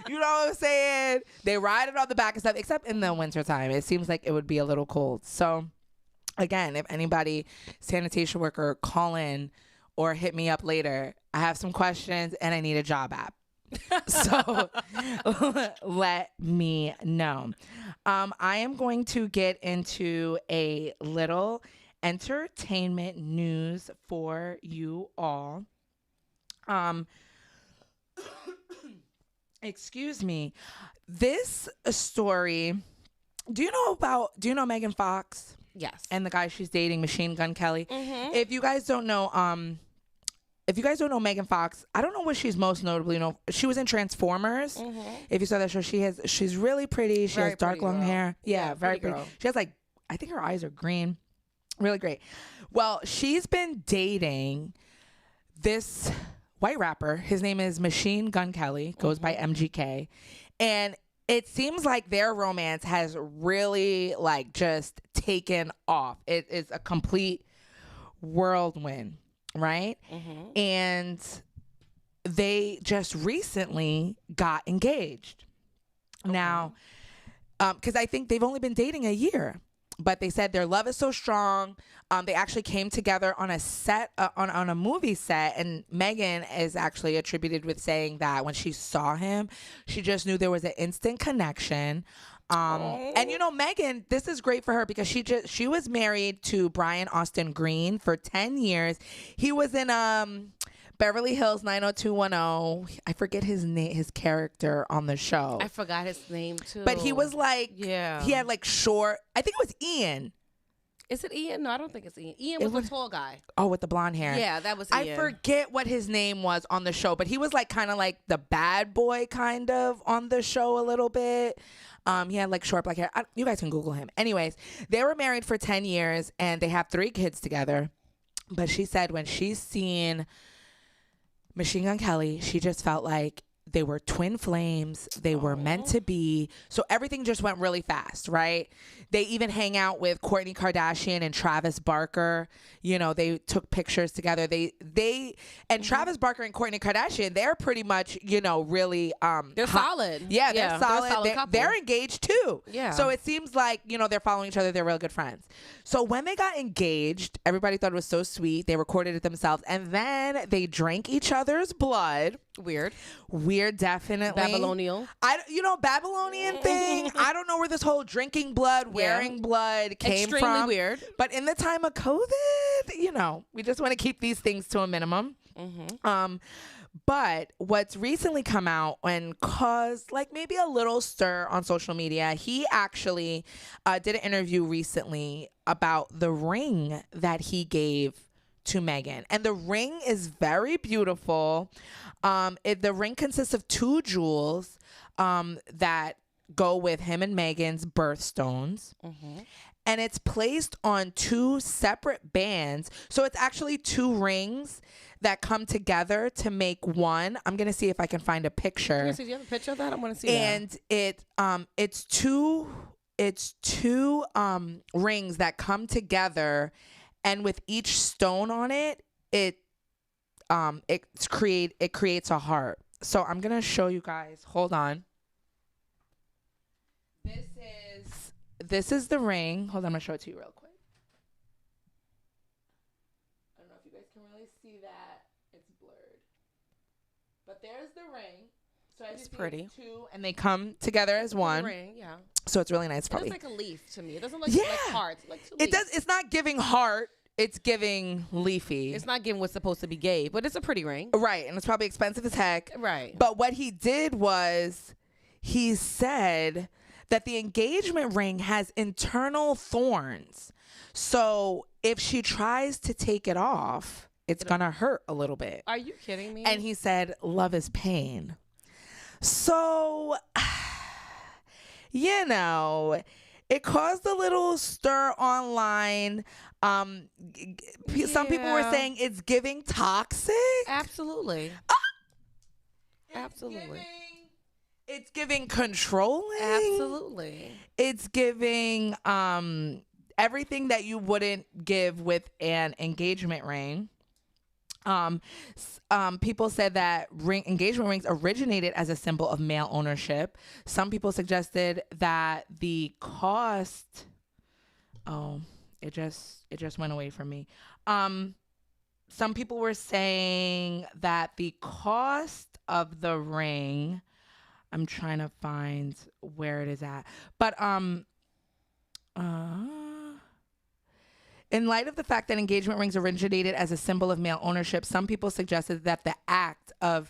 Speaker 1: You know what I'm saying? They ride it on the back and stuff, except in the wintertime. It seems like it would be a little cold. So, again, if anybody, sanitation worker, call in or hit me up later. I have some questions and I need a job app. So let me know. I am going to get into a little entertainment news for you all. Excuse me. This story, do you know Megan Fox?
Speaker 2: Yes.
Speaker 1: And the guy she's dating, Machine Gun Kelly? If you guys don't know Megan Fox, I don't know what she's most notably known. She was in Transformers. If you saw that show, she's really pretty. She has dark long hair. Yeah, very pretty. She has I think her eyes are green. Really great. Well, she's been dating this white rapper. His name is Machine Gun Kelly, goes by MGK. And it seems like their romance has really just taken off. It is a complete whirlwind, right? And they just recently got engaged. Now, because I think they've only been dating a year. But they said their love is so strong. They actually came together on a set, on a movie set. And Megan is actually attributed with saying that when she saw him, she just knew there was an instant connection. And Megan, this is great for her because she was married to Brian Austin Green for 10 years. He was in Beverly Hills 90210. I forget his name, his character on the show.
Speaker 2: I forgot his name too.
Speaker 1: But he was he had short, I think it was Ian.
Speaker 2: Is it Ian? No, I don't think it's Ian. Ian was the tall guy.
Speaker 1: Oh, with the blonde hair.
Speaker 2: Yeah, that was Ian.
Speaker 1: I forget what his name was on the show, but he was kind of like the bad boy kind of on the show a little bit. He had short black hair. You guys can Google him. Anyways, they were married for 10 years and they have 3 kids together. But she said when she's seen Machine Gun Kelly, she just felt like they were twin flames. They were meant to be. So everything just went really fast, right? They even hang out with Kourtney Kardashian and Travis Barker. They took pictures together. And Travis Barker and Kourtney Kardashian, they're pretty much, really
Speaker 2: they're solid.
Speaker 1: Yeah, they're solid. They're engaged too.
Speaker 2: Yeah.
Speaker 1: So it seems like, they're following each other. They're real good friends. So when they got engaged, everybody thought it was so sweet. They recorded it themselves. And then they drank each other's blood. Weird, definitely.
Speaker 2: Babylonian.
Speaker 1: Babylonian thing. I don't know where this whole drinking blood, wearing blood came from.
Speaker 2: Extremely weird.
Speaker 1: But in the time of COVID, we just want to keep these things to a minimum. But what's recently come out and caused maybe a little stir on social media, he actually did an interview recently about the ring that he gave to Megan. And the ring is very beautiful. The ring consists of 2 jewels that go with him and Megan's birthstones. And it's placed on 2 separate bands. So it's actually 2 rings that come together to make one. I'm going to see if I can find a picture.
Speaker 2: Do you have a picture of that? I want to see
Speaker 1: that. And it's two rings that come together, and with each stone on it, it creates a heart. So I'm going to show you guys. Hold on. This is the ring. Hold on, I'm going to show it to you real quick. I don't know if you guys can really see that. It's blurred. But there's the ring. So
Speaker 2: it's pretty.
Speaker 1: It's 2, and they come together as one.
Speaker 2: Ring, yeah.
Speaker 1: So it's really nice.
Speaker 2: It looks like a leaf to me. It doesn't look
Speaker 1: like
Speaker 2: hearts. Like 2
Speaker 1: it
Speaker 2: leaves.
Speaker 1: does. It's not giving heart. It's giving leafy.
Speaker 2: It's not giving what's supposed to be gay, but it's a pretty ring.
Speaker 1: Right, and it's probably expensive as heck.
Speaker 2: Right.
Speaker 1: But what he did was he said that the engagement ring has internal thorns. So if she tries to take it off, it's gonna hurt a little bit.
Speaker 2: Are you kidding me?
Speaker 1: And he said, love is pain. So, you know, it caused a little stir online. Some people were saying it's giving toxic.
Speaker 2: Absolutely. Absolutely.
Speaker 1: It's giving controlling.
Speaker 2: Absolutely.
Speaker 1: It's giving everything that you wouldn't give with an engagement ring. People said that engagement rings originated as a symbol of male ownership. Some people suggested that the cost. Oh, it just went away from me. Some people were saying that the cost of the ring. I'm trying to find where it is at, but in light of the fact that engagement rings originated as a symbol of male ownership, some people suggested that the act of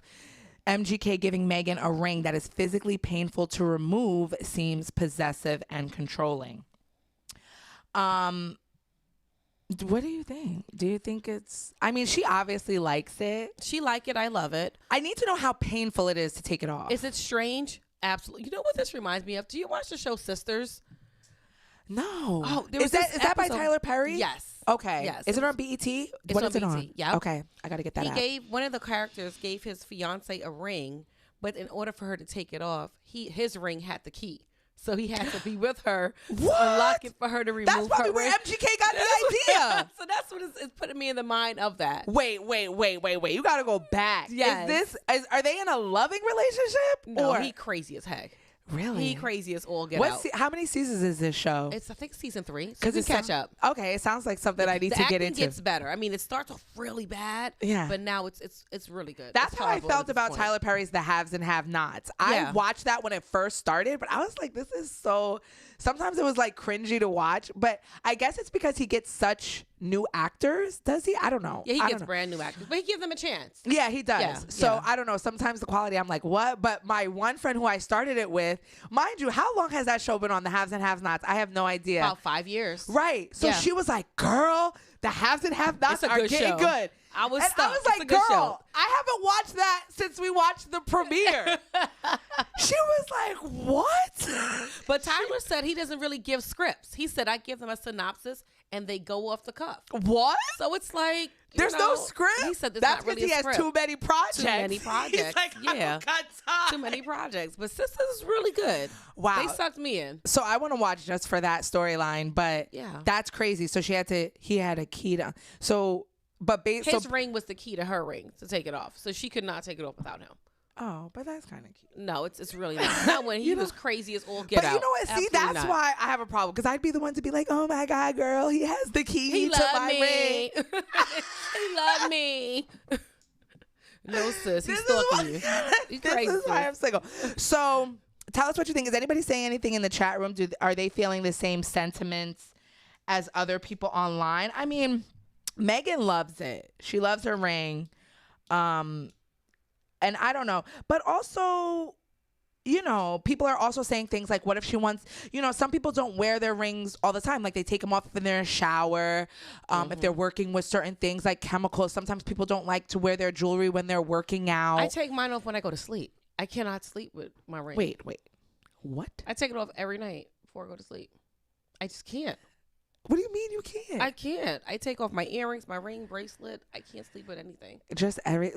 Speaker 1: MGK giving Megan a ring that is physically painful to remove seems possessive and controlling. What do you think? Do you think it's... I mean, she obviously likes it.
Speaker 2: She like it. I love it.
Speaker 1: I need to know how painful it is to take it off.
Speaker 2: Is it strange? Absolutely. You know what this reminds me of? Do you watch the show Sisters?
Speaker 1: No.
Speaker 2: Oh,
Speaker 1: is that by Tyler Perry?
Speaker 2: Yes.
Speaker 1: Okay.
Speaker 2: Yes.
Speaker 1: Is it on BET? What
Speaker 2: on
Speaker 1: is it
Speaker 2: BET.
Speaker 1: on?
Speaker 2: Yep.
Speaker 1: Okay. I got to get that out.
Speaker 2: One of the characters gave his fiance a ring, but in order for her to take it off, his ring had the key. So he had to be with her to unlock it for her to remove
Speaker 1: That's probably
Speaker 2: her
Speaker 1: where
Speaker 2: ring.
Speaker 1: MGK got the idea.
Speaker 2: So that's what it's putting me in the mind of that.
Speaker 1: Wait. You got to go back.
Speaker 2: Yes.
Speaker 1: Are they in a loving relationship?
Speaker 2: No,
Speaker 1: or?
Speaker 2: he crazy as heck.
Speaker 1: Really?
Speaker 2: He crazy as all get out.
Speaker 1: How many seasons is this show?
Speaker 2: It's, I think, season 3. So you
Speaker 1: it's
Speaker 2: catch up.
Speaker 1: Okay, it sounds like something I need to get into.
Speaker 2: The acting gets better. I mean, it starts off really bad.
Speaker 1: Yeah.
Speaker 2: But now it's really good.
Speaker 1: That's
Speaker 2: It's
Speaker 1: how I
Speaker 2: horrible
Speaker 1: felt
Speaker 2: at this
Speaker 1: about
Speaker 2: point.
Speaker 1: Tyler Perry's The Haves and Have-Nots.
Speaker 2: Yeah.
Speaker 1: I watched that when it first started, but I was like, this is so... Sometimes it was like cringy to watch, but I guess it's because he gets such new actors. Does he? I don't know.
Speaker 2: Yeah, he
Speaker 1: I
Speaker 2: gets
Speaker 1: don't know.
Speaker 2: brand new actors, but he gives them a chance.
Speaker 1: Yeah, he does.
Speaker 2: Yeah,
Speaker 1: So
Speaker 2: yeah.
Speaker 1: I don't know. Sometimes the quality, I'm like, what? But my one friend who I started it with, mind you, how long has that show been on, The Haves and Have-Nots? I have no idea.
Speaker 2: About 5 years.
Speaker 1: Right. So
Speaker 2: Yeah.
Speaker 1: she was like, girl, The Haves and Have-Nots
Speaker 2: It's a
Speaker 1: are
Speaker 2: good
Speaker 1: getting
Speaker 2: show.
Speaker 1: good.
Speaker 2: I was
Speaker 1: And
Speaker 2: stuck.
Speaker 1: I was
Speaker 2: It's a
Speaker 1: like,
Speaker 2: good show.
Speaker 1: girl, I haven't watched that since we watched the premiere. She was like, what?
Speaker 2: But Tyler said he doesn't really give scripts. He said, I give them a synopsis and they go off the cuff.
Speaker 1: What?
Speaker 2: So it's like,
Speaker 1: There's no script?
Speaker 2: He said there's
Speaker 1: That's
Speaker 2: not really
Speaker 1: he
Speaker 2: a
Speaker 1: has
Speaker 2: script.
Speaker 1: too many projects.
Speaker 2: Too many projects.
Speaker 1: He's like, I
Speaker 2: Yeah.
Speaker 1: don't got time.
Speaker 2: Too many projects. But Sisters is really good.
Speaker 1: Wow.
Speaker 2: They sucked me in.
Speaker 1: So I want to watch just for that storyline, but
Speaker 2: Yeah.
Speaker 1: that's crazy. So he had a key to, so, but
Speaker 2: His ring was the key to her ring to take it off. So she could not take it off without him.
Speaker 1: oh, but that's kind of cute.
Speaker 2: No, it's really not. Not when he
Speaker 1: You know-
Speaker 2: was crazy as all get
Speaker 1: But
Speaker 2: out.
Speaker 1: you know what? See,
Speaker 2: Absolutely
Speaker 1: that's
Speaker 2: not.
Speaker 1: why I have a problem, because I'd be the one to be like, oh my God, girl, he has the key
Speaker 2: He
Speaker 1: to
Speaker 2: loved
Speaker 1: my
Speaker 2: me.
Speaker 1: ring.
Speaker 2: He loved me. No, sis. He's
Speaker 1: This is
Speaker 2: stalking you. He's
Speaker 1: This
Speaker 2: crazy.
Speaker 1: is why I'm single. So tell us what you think. Is anybody saying anything in the chat room? Are they feeling the same sentiments as other people online? I mean, Megan loves it. She loves her ring. And I don't know. But also, you know, people are also saying things like, what if she wants, you know, some people don't wear their rings all the time. Like they take them off when they're in a shower. If they're working with certain things like chemicals. Sometimes people don't like to wear their jewelry when they're working out.
Speaker 2: I take mine off when I go to sleep. I cannot sleep with my ring.
Speaker 1: Wait. What?
Speaker 2: I take it off every night before I go to sleep. I just can't.
Speaker 1: What do you mean you can't?
Speaker 2: I can't. I take off my earrings, my ring, bracelet. I can't sleep with anything.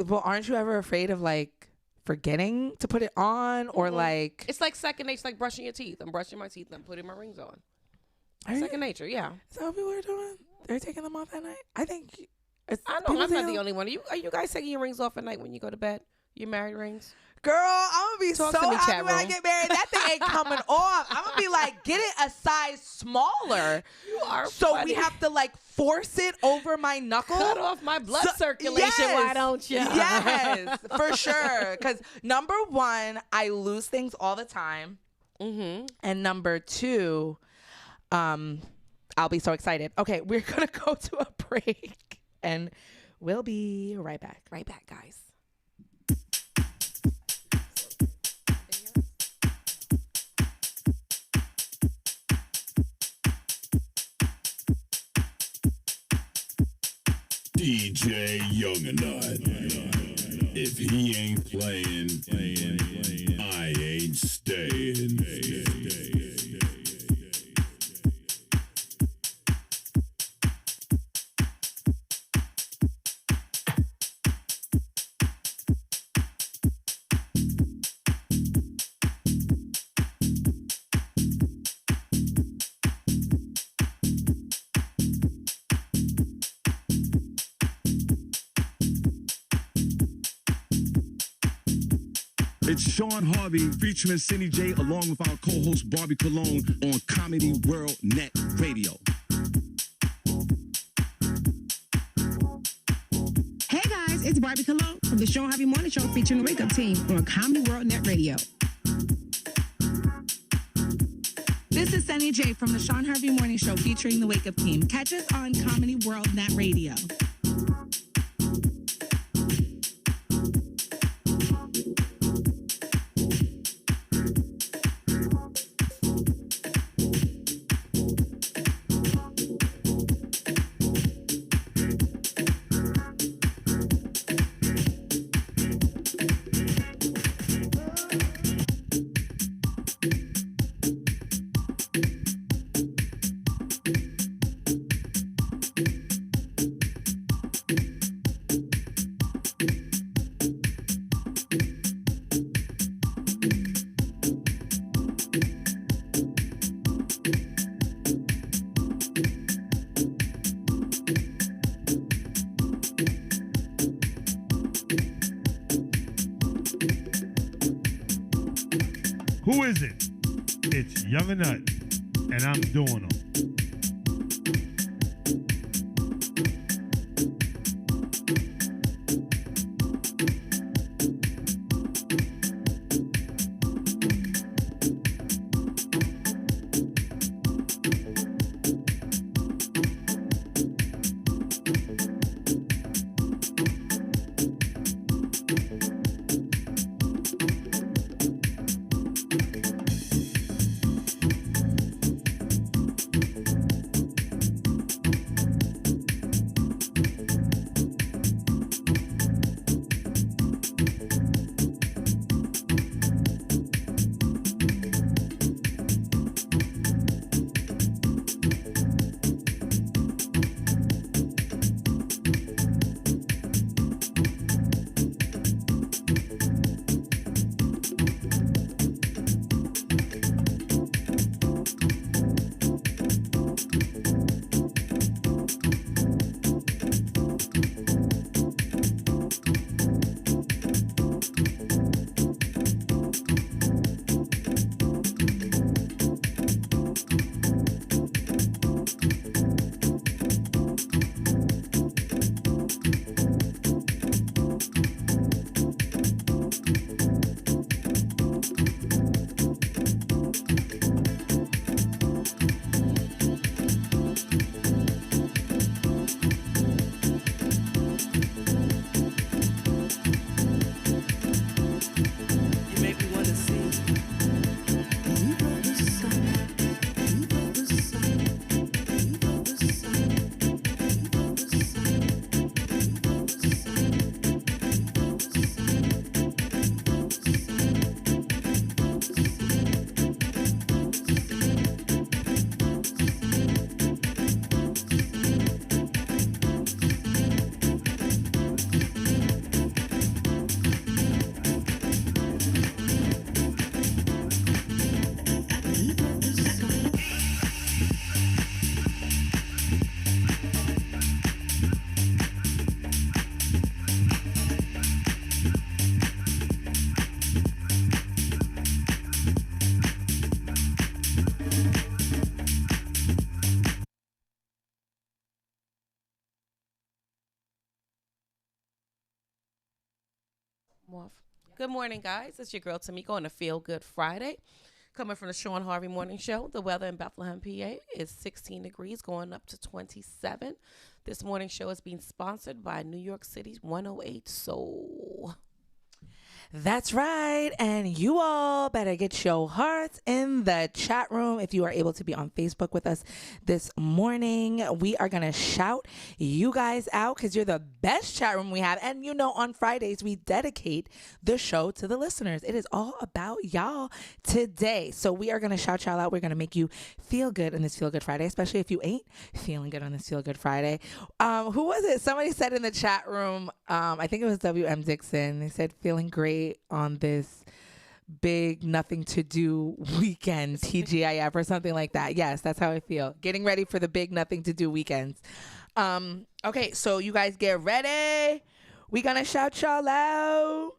Speaker 1: Well, aren't you ever afraid of like forgetting to put it on or like?
Speaker 2: It's like second nature. It's like brushing your teeth. I'm brushing my teeth and I'm putting my rings on.
Speaker 1: Are you-
Speaker 2: Second nature, yeah.
Speaker 1: Is that what people are doing? They're taking them off at night? I think.
Speaker 2: I know I'm not the only one. Are you guys taking your rings off at night when you go to bed? Your married rings?
Speaker 1: Girl, I'm gonna be
Speaker 2: Talk
Speaker 1: so
Speaker 2: to me,
Speaker 1: happy
Speaker 2: chat
Speaker 1: when I
Speaker 2: room.
Speaker 1: get married. That thing ain't coming off. I'm gonna be like, get it a size smaller.
Speaker 2: You are
Speaker 1: So
Speaker 2: funny.
Speaker 1: we have to like force it over my knuckle.
Speaker 2: Cut off my blood circulation.
Speaker 1: Yes.
Speaker 2: Why don't you?
Speaker 1: Yes, for sure. Because number one, I lose things all the time.
Speaker 2: Mm-hmm.
Speaker 1: And number two, I'll be so excited. Okay, we're going to go to a break and we'll be right back.
Speaker 2: Right back, guys.
Speaker 3: DJ Younganut. If he ain't playing, I ain't staying.
Speaker 6: It's Shawn Harvey featuring Senny J along with our co-host Barbi Cologne on Comedy World Net Radio.
Speaker 7: Hey guys, it's Barbi Cologne from the Shawn Harvey Morning Show featuring the Wake Up Team on Comedy World Net Radio.
Speaker 1: This is Senny J from the Shawn Harvey Morning Show featuring the Wake Up Team. Catch us on Comedy World Net Radio.
Speaker 4: Who is it? It's Young and Nut, and I'm doing them.
Speaker 2: Good morning, guys. It's your girl Tamika on a Feel Good Friday. Coming from the Shawn Harvey Morning Show. The weather in Bethlehem, PA is 16 degrees going up to 27. This morning show is being sponsored by New York City's 108 Soul.
Speaker 1: That's right. And you all better get your hearts in the chat room if you are able to be on Facebook with us this morning. We are going to shout you guys out because you're the best chat room we have. And you know, on Fridays, we dedicate the show to the listeners. It is all about y'all today. So we are going to shout y'all out. We're going to make you feel good on this Feel Good Friday, especially if you ain't feeling good on this Feel Good Friday. Who was it? Somebody said in the chat room, I think it was WM Dixon. They said feeling great on this big nothing to do weekend, TGIF or something like that. Yes, that's how I feel. Getting ready for the big nothing to do weekends. Okay, so you guys get ready. We gonna shout y'all out.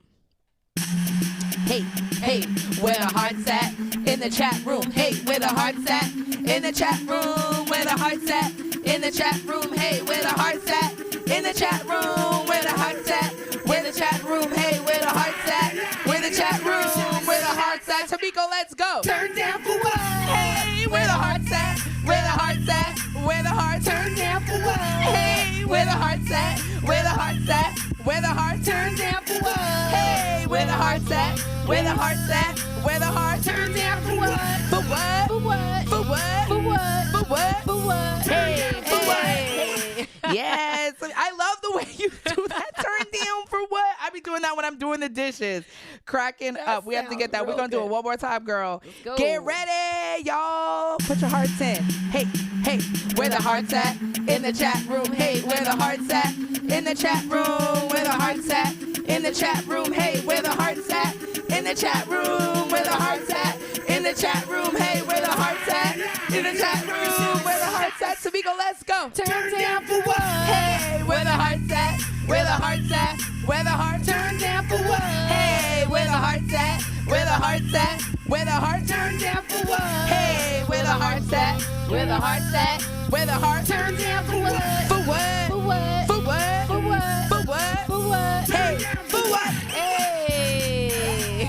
Speaker 1: Hey, hey, where the hearts at? In the chat room. Hey, where the hearts at? In the chat room. Where the hearts at? In the chat room. Hey, where the hearts at? In the chat room. Where the hearts at? Where the chat room. Hey, where the hearts at? Where the chat room. Where the hearts at? Tamiko, let's go.
Speaker 7: Turn down for what?
Speaker 1: Hey, where the hearts at? Where the hearts at? Where the hearts?
Speaker 7: Turn down for what?
Speaker 1: Hey, where the hearts at? Where the hearts at? Where the hearts?
Speaker 7: Turn down for what?
Speaker 1: Hey, where the hearts at? Where the hearts at? Where the hearts?
Speaker 7: Turn down for what?
Speaker 1: For what?
Speaker 7: For what?
Speaker 1: For what?
Speaker 7: For what?
Speaker 1: For what?
Speaker 7: For what?
Speaker 1: Hey, for what?
Speaker 7: Hey.
Speaker 1: Yes, I love the way you do that. Turn down for what? I be doing that when I'm doing the dishes. Cracking up. We have to get that. We're going to do it one more time, girl.
Speaker 7: Let's go.
Speaker 1: Get ready, y'all. Put your hearts in. Hey, hey, where the hearts at? In the chat room. Hey, where the hearts at? In the chat room. Where the hearts at? In the chat room. Hey, where the hearts at? In the chat room. Where the hearts at? In the chat room. Hey, where the hearts at? In the chat room. Where the hearts at? Tamiko, let's go.
Speaker 7: Turn down for what?
Speaker 1: Hey, where the hearts at? Where the hearts at? Where the hearts?
Speaker 7: Turn down for what?
Speaker 1: Hey, where the hearts at? Where the hearts at? Where the hearts?
Speaker 7: Turn down for what?
Speaker 1: Hey, where the hearts at? Where the hearts at? Where the hearts?
Speaker 7: Turn down for what?
Speaker 1: For what?
Speaker 7: For what?
Speaker 1: For what?
Speaker 7: For what?
Speaker 1: For what?
Speaker 7: For what?
Speaker 1: Hey, for what?
Speaker 7: Hey.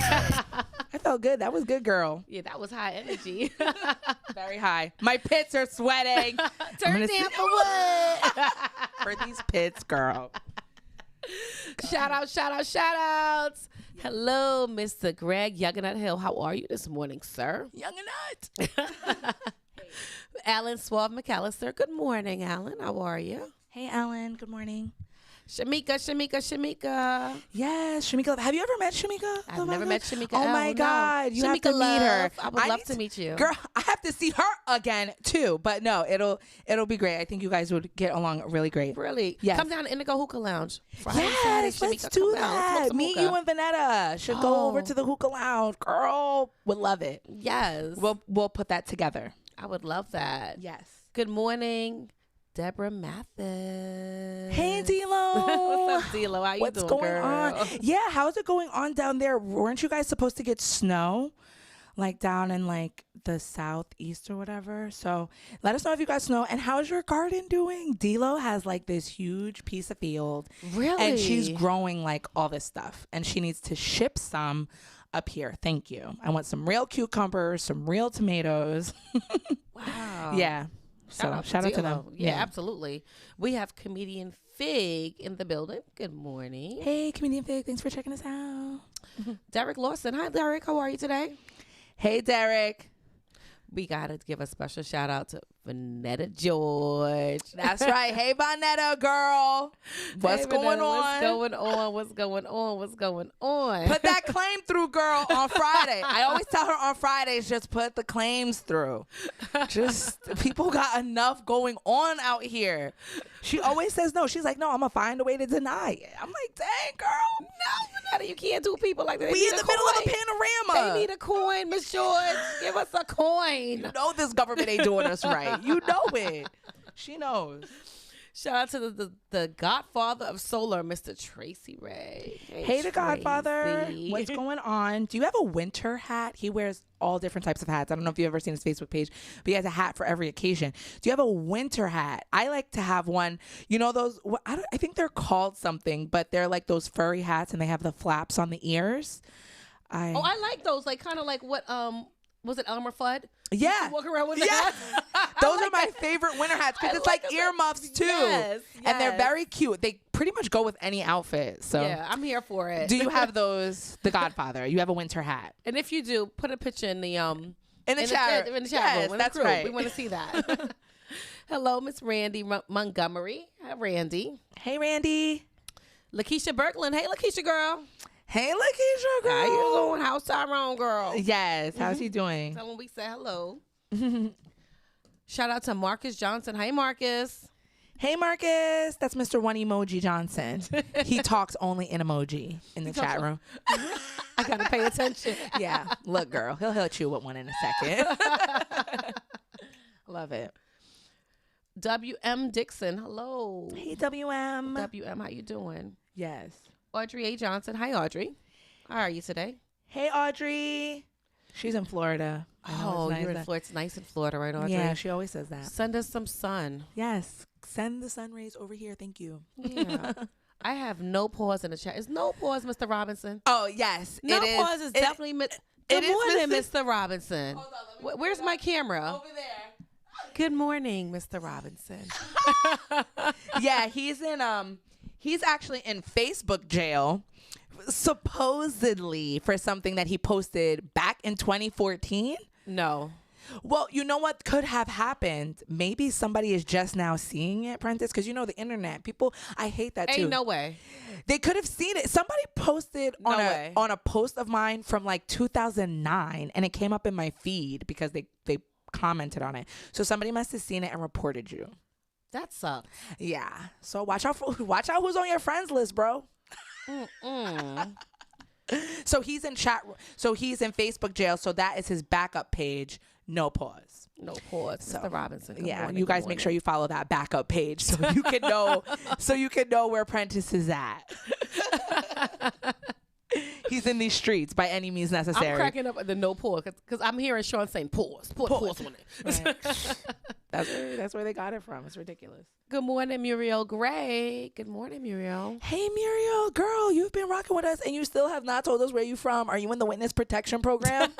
Speaker 1: I felt good. That was good, girl.
Speaker 7: Yeah, that was high energy.
Speaker 1: Very high. My pits are sweating.
Speaker 7: Turn down for what?
Speaker 1: For these pits, girl.
Speaker 7: Shout out, shout out, shout outs. Hello, Mr. Greg Younganut Hill. How are you this morning, sir?
Speaker 1: Younganut.
Speaker 7: Alan Suave McAllister. Good morning, Alan. How are you?
Speaker 1: Hey, Alan. Good morning.
Speaker 7: Shamika.
Speaker 1: Yes, Shamika. Have you ever met Shamika?
Speaker 7: I've never met Shamika.
Speaker 1: Oh my
Speaker 7: no.
Speaker 1: God, you have
Speaker 7: Shamika
Speaker 1: to meet her.
Speaker 7: love. I would love
Speaker 1: need
Speaker 7: to meet you.
Speaker 1: girl. I have to see her again too. But no, it'll be great. I think you guys would get along really great.
Speaker 7: Really?
Speaker 1: Yes.
Speaker 7: Come down to Indigo Hookah Lounge. Friday,
Speaker 1: Yes,
Speaker 7: Saturday,
Speaker 1: let's
Speaker 7: Shamika,
Speaker 1: do
Speaker 7: come down. Let's smoke
Speaker 1: that.
Speaker 7: some
Speaker 1: Me,
Speaker 7: hookah.
Speaker 1: you, and Vanetta should go over to the hookah lounge. Girl, would love it.
Speaker 7: Yes.
Speaker 1: We'll put that together.
Speaker 7: I would love that.
Speaker 1: Yes.
Speaker 7: Good morning, Deborah Mathis.
Speaker 1: Hey, D-Lo.
Speaker 7: What's up, D-Lo? How you
Speaker 1: What's
Speaker 7: doing,
Speaker 1: going
Speaker 7: girl?
Speaker 1: on? Yeah, how's it going on down there? Weren't you guys supposed to get snow? Like down in like the southeast or whatever. So let us know if you got snow. And how's your garden doing? D-Lo has like this huge piece of field.
Speaker 7: Really?
Speaker 1: And she's growing like all this stuff. And she needs to ship some up here. Thank you. I want some real cucumbers, some real tomatoes.
Speaker 7: Wow.
Speaker 1: Yeah. So shout out to them.
Speaker 7: Yeah, absolutely. We have comedian Fig in the building. Good morning.
Speaker 1: Hey, Comedian Fig. Thanks for checking us out.
Speaker 7: Derek Lawson. Hi, Derek. How are you today?
Speaker 1: Hey, Derek.
Speaker 7: We got to give a special shout out to Vanetta George.
Speaker 1: That's right. Hey, Bonetta girl. What's
Speaker 7: Hey,
Speaker 1: going
Speaker 7: Vanetta,
Speaker 1: on?
Speaker 7: What's going on? What's going on? What's going on?
Speaker 1: Put that claim through, girl, on Friday. I always tell her on Fridays, just put the claims through. Just people got enough going on out here. She always says no. She's like, no, I'm going to find a way to deny it. I'm like, dang, girl.
Speaker 7: No, Vanetta, you can't do people like that. They
Speaker 1: We
Speaker 7: need
Speaker 1: in
Speaker 7: a
Speaker 1: the middle of a
Speaker 7: coin.
Speaker 1: panorama.
Speaker 7: They need a coin, Miss George. Give us a coin.
Speaker 1: You know this government ain't doing us right. You know it. She knows.
Speaker 7: Shout out to the godfather of solar, Mr. Tracy Ray.
Speaker 1: Hey, the Godfather.
Speaker 7: Tracy.
Speaker 1: What's going on? Do you have a winter hat? He wears all different types of hats. I don't know if you've ever seen his Facebook page, but he has a hat for every occasion. Do you have a winter hat? I like to have one. You know those, I think they're called something, but they're like those furry hats and they have the flaps on the ears.
Speaker 7: I like those. Like kind of like what was it Elmer Fudd?
Speaker 1: Yeah.
Speaker 7: Walk around with the
Speaker 1: Yeah.
Speaker 7: hat.
Speaker 1: Those are my favorite winter hats because
Speaker 7: I
Speaker 1: it's
Speaker 7: like
Speaker 1: like
Speaker 7: them.
Speaker 1: earmuffs too.
Speaker 7: Yes,
Speaker 1: And they're
Speaker 7: yes.
Speaker 1: very cute. They pretty much go with any outfit. So
Speaker 7: Yeah, I'm here for it.
Speaker 1: do you have those? The Godfather. You have a winter hat.
Speaker 7: And if you do, put a picture in the
Speaker 1: In the chat
Speaker 7: room.
Speaker 1: Yes,
Speaker 7: in the
Speaker 1: that's
Speaker 7: crew.
Speaker 1: right.
Speaker 7: We want to see that. Hello, Miss Randy Montgomery. Hi, Randy.
Speaker 1: Hey, Randy.
Speaker 7: Lakeisha Berkland. Hey, Lakeisha girl.
Speaker 1: Hey, Lakeisha, girl.
Speaker 7: How you doing? How's Tyrone, girl?
Speaker 1: Yes. How's he doing?
Speaker 7: Tell him we say hello. Shout out to Marcus Johnson. Hey, Marcus.
Speaker 1: Hey, Marcus. That's Mr. One Emoji Johnson. He talks only in emoji in the chat room.
Speaker 7: I gotta pay attention.
Speaker 1: Yeah. Look, girl. He'll hit you with one in a second. Love it.
Speaker 7: WM Dixon. Hello.
Speaker 1: Hey, WM.
Speaker 7: WM, how you doing?
Speaker 1: Yes.
Speaker 7: Audrey A. Johnson. Hi, Audrey. How are you today?
Speaker 1: Hey, Audrey. She's in Florida. I know
Speaker 7: Oh,
Speaker 1: it's nice
Speaker 7: you're in
Speaker 1: that-
Speaker 7: Florida. It's nice in Florida, right, Audrey?
Speaker 1: Yeah, she always says that.
Speaker 7: Send us some sun.
Speaker 1: Yes. Send the sun rays over here. Thank you.
Speaker 7: Yeah. I have no pause in the chat. Is no pause, Mr. Robinson?
Speaker 1: Oh, yes.
Speaker 7: No
Speaker 1: it
Speaker 7: pause is definitely. Good
Speaker 1: it is
Speaker 7: morning,
Speaker 1: Mr.
Speaker 7: Mr. Robinson. Where's my camera?
Speaker 1: Over there.
Speaker 7: Good morning, Mr. Robinson.
Speaker 1: Yeah, he's actually in Facebook jail, supposedly for something that he posted back in 2014.
Speaker 7: No.
Speaker 1: Well, you know what could have happened? Maybe somebody is just now seeing it, Prentice, because you know the internet. People, I hate that too.
Speaker 7: Ain't no way.
Speaker 1: They could have seen it. Somebody posted
Speaker 7: No way.
Speaker 1: on a post of mine from like 2009, and it came up in my feed because they commented on it. So somebody must have seen it and reported you.
Speaker 7: That sucks.
Speaker 1: Yeah. So watch out who's on your friends list, bro. So he's in Facebook jail. So that is his backup page. No pause.
Speaker 7: No pause, Mr. Robinson. Good
Speaker 1: Yeah,
Speaker 7: morning,
Speaker 1: you
Speaker 7: good
Speaker 1: guys make
Speaker 7: morning.
Speaker 1: sure you follow that backup page so you can know where Prentice is at. He's in these streets by any means necessary.
Speaker 7: I'm cracking up at the no pause because I'm hearing Sean saying pause on it.
Speaker 1: Right. That's where they got it from. It's ridiculous.
Speaker 7: Good morning, Muriel Gray. Good morning, Muriel.
Speaker 1: Hey, Muriel, girl, you've been rocking with us and you still have not told us where you from. Are you in the witness protection program?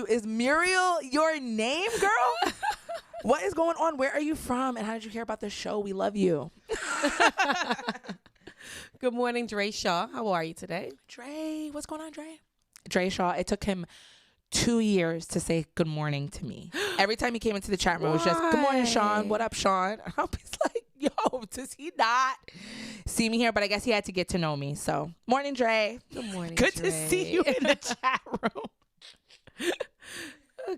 Speaker 1: Is Muriel your name, girl? What is going on? Where are you from? And how did you hear about the show? We love you.
Speaker 7: Good morning, Dre Shaw. How are you today?
Speaker 1: Dre, what's going on, Dre? Dre Shaw, it took him 2 years to say good morning to me. Every time he came into the chat room, it was just, good morning, Sean. What up, Sean? And I was like, yo, does he not see me here? But I guess he had to get to know me. So, morning, Dre.
Speaker 7: Good morning,
Speaker 1: Good
Speaker 7: Dre.
Speaker 1: to see you in the chat room.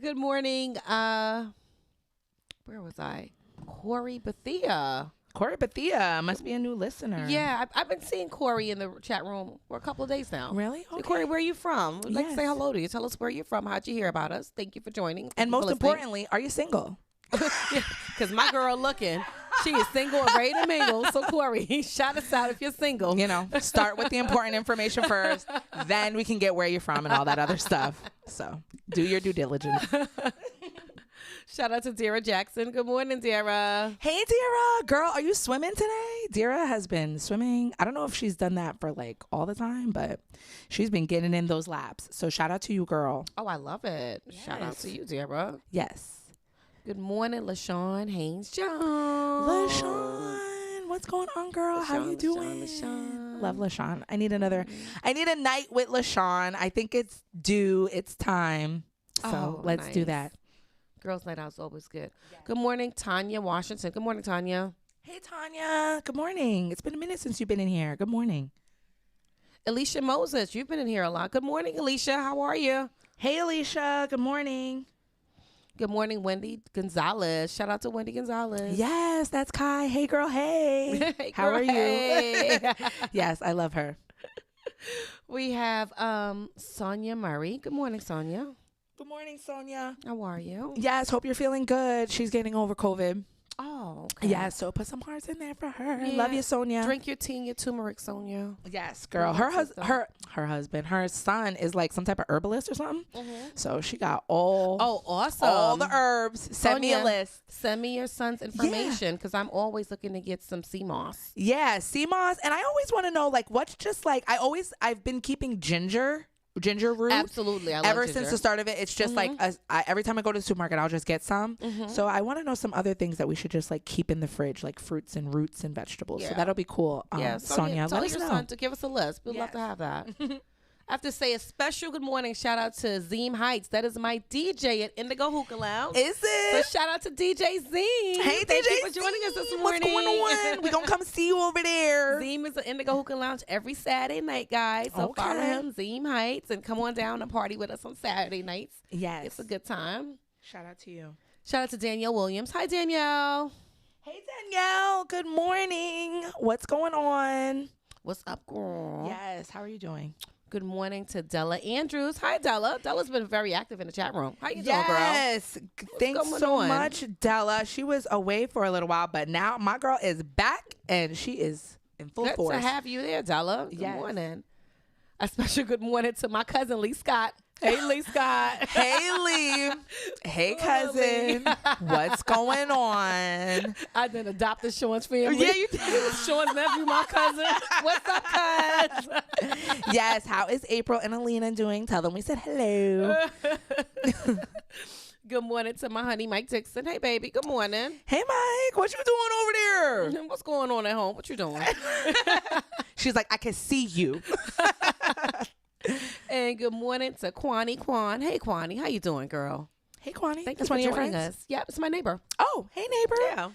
Speaker 7: Good morning. Where was I? Corey Bethia.
Speaker 1: Corey Bethia must be a new listener.
Speaker 7: Yeah, I've been seeing Corey in the chat room for a couple of days now.
Speaker 1: Really?
Speaker 7: So
Speaker 1: Okay.
Speaker 7: Corey, where are you from? We'd like to say
Speaker 1: Yes.
Speaker 7: hello to you. Tell us where you're from. How'd you hear about us? Thank you for joining.
Speaker 1: And most importantly, are you single?
Speaker 7: Because my girl looking, she is single and ready to mingle. So Corey, shout us out if you're single.
Speaker 1: You know, start with the important information first. Then we can get where you're from and all that other stuff. So do your due diligence.
Speaker 7: Shout out to Dara Jackson. Good morning, Dara.
Speaker 1: Hey, Dira, girl, are you swimming today? Dira has been swimming. I don't know if she's done that for like all the time, but she's been getting in those laps. So shout out to you, girl.
Speaker 7: Oh, I love it. Shout out to you, Dara.
Speaker 1: Yes.
Speaker 7: Good morning, LaShawn Haynes Jones.
Speaker 1: LaShawn, what's going on, girl? How you doing?
Speaker 7: LaShawn.
Speaker 1: Love LaShawn. I need a night with LaShawn. I think it's due. It's time. So let's do
Speaker 7: nice.
Speaker 1: that.
Speaker 7: Girls' night out is always good. Good morning, Tanya Washington. Good morning, Tanya.
Speaker 1: Hey, Tanya. Good morning. It's been a minute since you've been in here. Good morning.
Speaker 7: Alicia Moses, you've been in here a lot. Good morning, Alicia. How are you?
Speaker 1: Hey, Alicia. Good morning.
Speaker 7: Good morning, Wendy Gonzalez. Shout out to Wendy Gonzalez.
Speaker 1: Yes, that's Kai. Hey, girl. Hey.
Speaker 7: Hey,
Speaker 1: How
Speaker 7: girl,
Speaker 1: are you?
Speaker 7: hey.
Speaker 1: Yes, I love her.
Speaker 7: We have Sonia Murray. Good morning, Sonia.
Speaker 1: Good morning, Sonia.
Speaker 7: How are you?
Speaker 1: Yes, hope you're feeling good. She's getting over COVID.
Speaker 7: Oh, okay.
Speaker 1: Yeah, so put some hearts in there for her.
Speaker 7: Yeah.
Speaker 1: Love you, Sonia.
Speaker 7: Drink your tea and your turmeric, Sonia.
Speaker 1: Yes, girl. Her husband, her son is like some type of herbalist or something. So she got all
Speaker 7: Awesome.
Speaker 1: the herbs. Send me a
Speaker 7: Sonia,
Speaker 1: list.
Speaker 7: Send me your son's information because I'm always looking to get some sea moss.
Speaker 1: Yeah, sea moss. And I always want to know like what's just like I've been keeping ginger ginger root.
Speaker 7: Absolutely. I love
Speaker 1: Ever
Speaker 7: ginger.
Speaker 1: since the start of it, it's just like every time I go to the supermarket, I'll just get some. So I want to know some other things that we should just like keep in the fridge, like fruits and roots and vegetables. So
Speaker 7: Yeah.
Speaker 1: that'll be cool. Sonia,
Speaker 7: tell
Speaker 1: let us
Speaker 7: your
Speaker 1: know.
Speaker 7: son to give us a list. We'd love to have that. I have to say a special good morning shout out to Zeem Heights. That is my DJ at Indigo Hookah Lounge.
Speaker 1: Is
Speaker 7: So
Speaker 1: it?
Speaker 7: shout out to DJ Zeem.
Speaker 1: Hey,
Speaker 7: Thank
Speaker 1: DJ
Speaker 7: you for joining us this
Speaker 1: Zeem.
Speaker 7: morning.
Speaker 1: What's going on? We gonna come see you over there.
Speaker 7: Zeem is at Indigo Hookah Lounge every Saturday night, guys. So follow
Speaker 1: Okay.
Speaker 7: him, Zeem Heights, and come on down and party with us on Saturday nights.
Speaker 1: Yes.
Speaker 7: It's a good time.
Speaker 1: Shout out to you.
Speaker 7: Shout out to Danielle Williams. Hi, Danielle.
Speaker 1: Hey Danielle. Good morning. What's going on?
Speaker 7: What's up, girl?
Speaker 1: Yes. How are you doing?
Speaker 7: Good morning to Della Andrews. Hi, Della. Della's been very active in the chat room. How you doing, girl?
Speaker 1: Yes. Thanks
Speaker 7: going
Speaker 1: so
Speaker 7: on?
Speaker 1: much, Della. She was away for a little while, but now my girl is back and she is in full
Speaker 7: Good
Speaker 1: force.
Speaker 7: to have you there, Della. Good
Speaker 1: Yes.
Speaker 7: morning. A special good morning to my cousin, Lee Scott. Hey, Lee Scott.
Speaker 1: Hey, Lee. Hey, cousin. What's going on?
Speaker 7: I did adopt Sean's family.
Speaker 1: Yeah, you did.
Speaker 7: Sean's nephew, my cousin. What's up, cuz?
Speaker 1: Yes. How is April and Alina doing? Tell them we said hello.
Speaker 7: Good morning to my honey, Mike Dixon. Hey, baby. Good morning.
Speaker 1: Hey, Mike. What you doing over there?
Speaker 7: What's going on at home? What you doing?
Speaker 1: She's like, I can see you.
Speaker 7: And good morning to Kwani Kwan. Hey, Kwani. How you doing, girl?
Speaker 1: Hey, Kwani.
Speaker 7: Thank
Speaker 1: That's
Speaker 7: you
Speaker 1: one
Speaker 7: for
Speaker 1: of your
Speaker 7: joining
Speaker 1: friends?
Speaker 7: us. Yep, it's my neighbor.
Speaker 1: Oh, hey, neighbor.
Speaker 7: Yeah.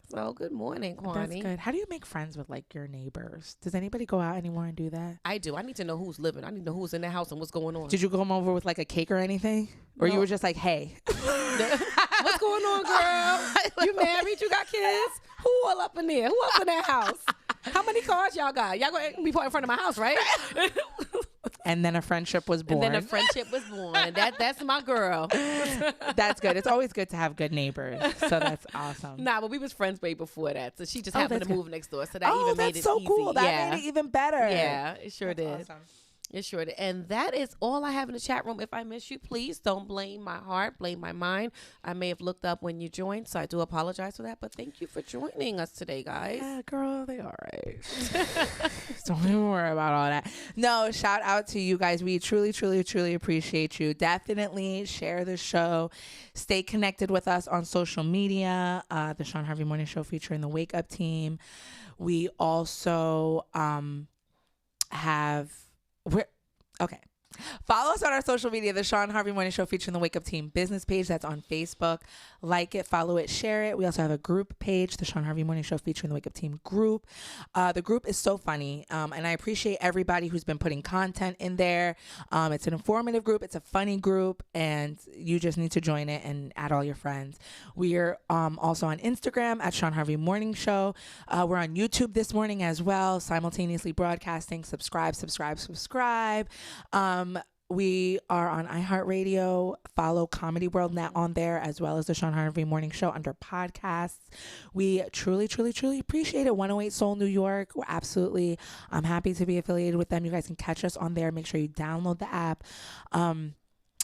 Speaker 7: So good morning, Kwani.
Speaker 1: That's good. How do you make friends with like your neighbors? Does anybody go out anymore and do that?
Speaker 7: I do. I need to know who's living. I need to know who's in the house and what's going on.
Speaker 1: Did you come over with like a cake or anything? Or you
Speaker 7: No.
Speaker 1: were just like, hey.
Speaker 7: What's going on, girl? You married? You got kids? Who all up in there? Who up in that house? How many cars y'all got? Y'all gonna be put in front of my house, right?
Speaker 1: And then a friendship was born.
Speaker 7: And then a friendship was born. And that's my girl.
Speaker 1: That's good. It's always good to have good neighbors. So that's awesome.
Speaker 7: Nah, but we was friends way before that. So she just
Speaker 1: Oh,
Speaker 7: happened
Speaker 1: that's
Speaker 7: to
Speaker 1: good.
Speaker 7: move next door. So that
Speaker 1: Oh,
Speaker 7: even made
Speaker 1: that's
Speaker 7: it
Speaker 1: so
Speaker 7: easy.
Speaker 1: cool. That
Speaker 7: yeah.
Speaker 1: made it even better.
Speaker 7: Yeah, it sure did.
Speaker 1: Awesome.
Speaker 7: It sure did. And that is all I have in the chat room. If I miss you, please don't blame my heart, blame my mind. I may have looked up when you joined, so I do apologize for that. But thank you for joining us today, guys.
Speaker 1: Yeah, girl, they all right. Don't even worry about all that. No, shout out to you guys. We truly, truly, truly appreciate you. Definitely share the show. Stay connected with us on social media. The Shawn Harvey Morning Show featuring the Wake Up Team. We also okay. Follow us on our social media, the Shawn Harvey Morning Show featuring the Wake Up Team business page. That's on Facebook. Like it, follow it, share it. We also have a group page, the Shawn Harvey Morning Show featuring the Wake Up Team group. The group is so funny, and I appreciate everybody who's been putting content in there. It's an informative group. It's a funny group, and you just need to join it and add all your friends. We are also on Instagram at Shawn Harvey Morning Show. We're on YouTube this morning as well, simultaneously broadcasting. Subscribe. We are on iHeartRadio. Follow Comedy World Net on there, as well as the Shawn Harvey Morning Show under podcasts. We truly, truly, truly appreciate it. 108 Soul New York. We're absolutely happy to be affiliated with them. You guys can catch us on there. Make sure you download the app.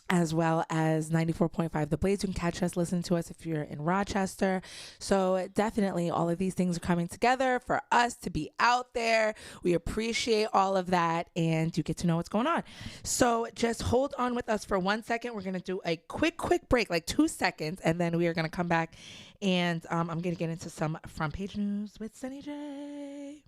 Speaker 1: As well as 94.5 The Blaze. You can catch us, listen to us if you're in Rochester. So definitely all of these things are coming together for us to be out there. We appreciate all of that, and you get to know what's going on. So just hold on with us for 1 second. We're going to do a quick break, like 2 seconds, and then we are going to come back, and I'm going to get into some front page news with Senny J.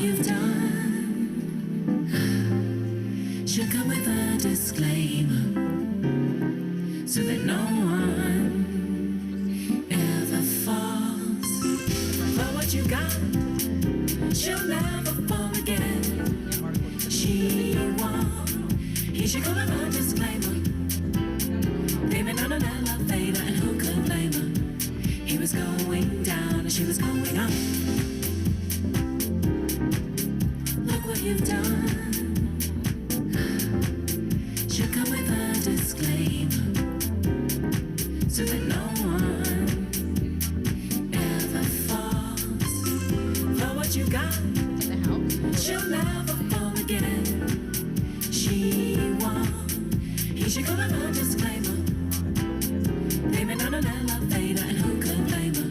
Speaker 8: You've done should come with a disclaimer so that no one ever falls for what you got. She'll never fall again. She won't. He should come with a disclaimer. Baby, on an elevator, and who could blame her? He was going down and she was going up. What you've done should come with a disclaimer so that no one ever falls for He should come on, disclaimer. Blaming on an elevator, and who could blame her?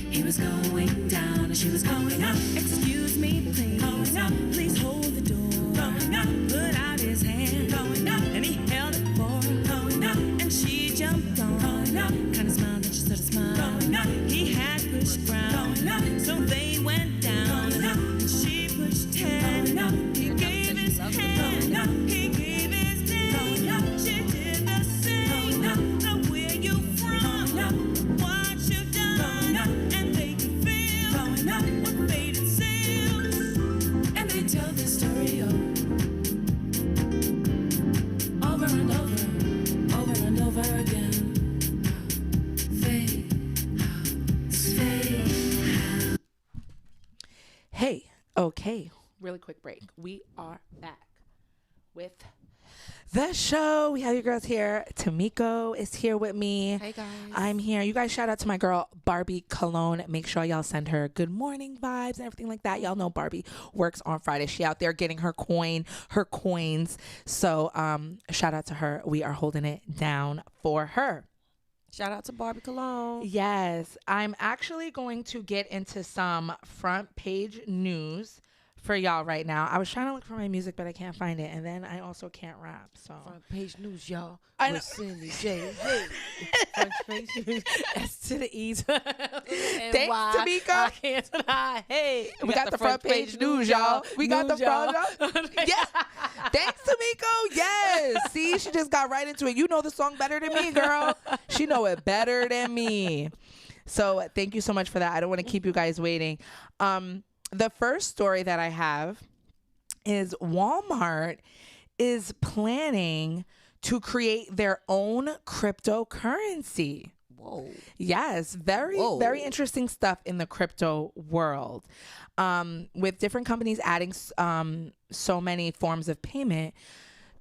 Speaker 8: He was going down, and she was going up. Excuse me, please. Going up, please hold the door. Going up, put out his hand. Going up, and he held it for her. Going up, and she jumped on. Going up, kind of smiled, and she sort of smiled. Going up, he had pushed ground. Going up, so they went down. Going up, and she pushed hand. Going up, he gave his hand. Going up, he gave his hand. Going up, she did the same. Going up, now where you from? Going up, what you done? Going up, and they can feel. Going up, what faded sails. And they tell the story over and over again. Fade, fade.
Speaker 1: Hey, okay, really quick break. We are back with the show. We have your girls here. Tamiko is here with me.
Speaker 7: Hey, guys.
Speaker 1: I'm here. You guys shout out to my girl Barbi Cologne. Make sure y'all send her good morning vibes and everything like that. Y'all know Barbi works on Friday. She out there getting her coins. So shout out to her. We are holding it down for her.
Speaker 2: Shout out to Barbi Cologne.
Speaker 1: Yes, I'm actually going to get into some front page news for y'all right now. I was trying to look for my music, but I can't find it, and then I also can't rap. So
Speaker 7: Front page news, y'all.
Speaker 1: I know.
Speaker 7: With Senny J. Hey. Front page news. S to the E.
Speaker 1: Thanks, Tamika.
Speaker 7: I can't deny. Hey.
Speaker 1: we got the front page news, y'all. We got the front. Yeah. Thanks, Tamiko. Yes. See, she just got right into it. You know the song better than me, girl. She know it better than me. So thank you so much for that. I don't want to keep you guys waiting. The first story that I have is Walmart is planning to create their own cryptocurrency.
Speaker 7: Whoa.
Speaker 1: Yes, very interesting stuff in the crypto world. With different companies adding so many forms of payment,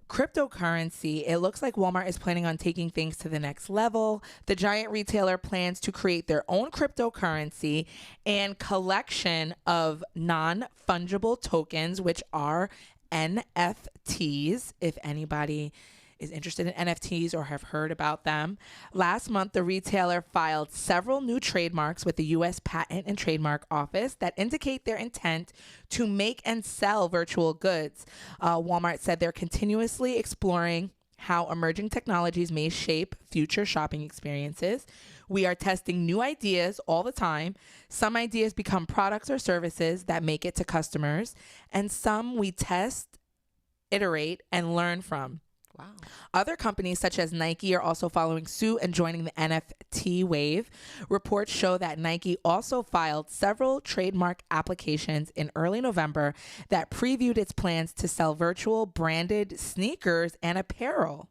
Speaker 1: cryptocurrency, it looks like Walmart is planning on taking things to the next level. The giant retailer plans to create their own cryptocurrency and collection of non-fungible tokens, which are NFTs, if anybody is interested in NFTs or have heard about them. Last month, the retailer filed several new trademarks with the U.S. Patent and Trademark Office that indicate their intent to make and sell virtual goods. Walmart said they're continuously exploring how emerging technologies may shape future shopping experiences. We are testing new ideas all the time. Some ideas become products or services that make it to customers, and some we test, iterate, and learn from.
Speaker 7: Wow.
Speaker 1: Other companies such as Nike are also following suit and joining the NFT wave. Reports show that Nike also filed several trademark applications in early November that previewed its plans to sell virtual branded sneakers and apparel.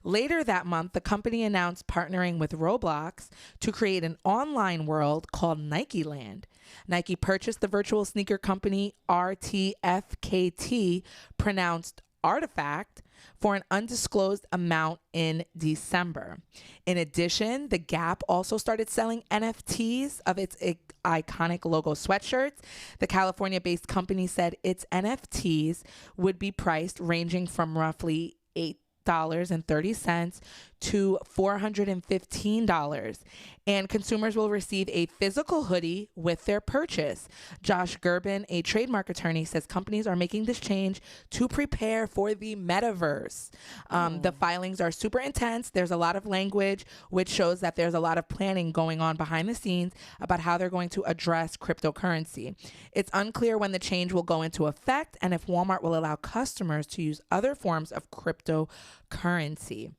Speaker 1: Later that month, the company announced partnering with Roblox to create an online world called Nike Land. Nike purchased the virtual sneaker company RTFKT, pronounced Artifact, for an undisclosed amount in December. In addition, The Gap also started selling NFTs of its iconic logo sweatshirts. The California-based company said its NFTs would be priced ranging from roughly $8.30 to $415, and consumers will receive a physical hoodie with their purchase. Josh Gerben, a trademark attorney, says companies are making this change to prepare for the metaverse. The filings are super intense. There's a lot of language, which shows that there's a lot of planning going on behind the scenes about how they're going to address cryptocurrency. It's unclear when the change will go into effect and if Walmart will allow customers to use other forms of cryptocurrency.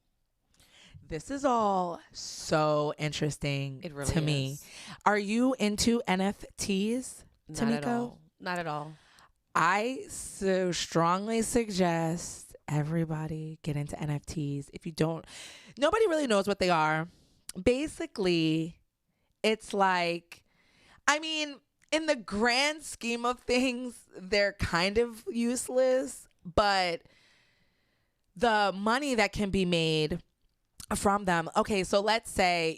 Speaker 1: This is all so interesting
Speaker 7: It really
Speaker 1: to me.
Speaker 7: is.
Speaker 1: Are you into NFTs,
Speaker 7: Not at
Speaker 1: Tamiko?
Speaker 7: all. Not at all.
Speaker 1: I so strongly suggest everybody get into NFTs. If you don't, nobody really knows what they are. Basically, it's like, I mean, in the grand scheme of things, they're kind of useless, but the money that can be made from them. Okay, so let's say,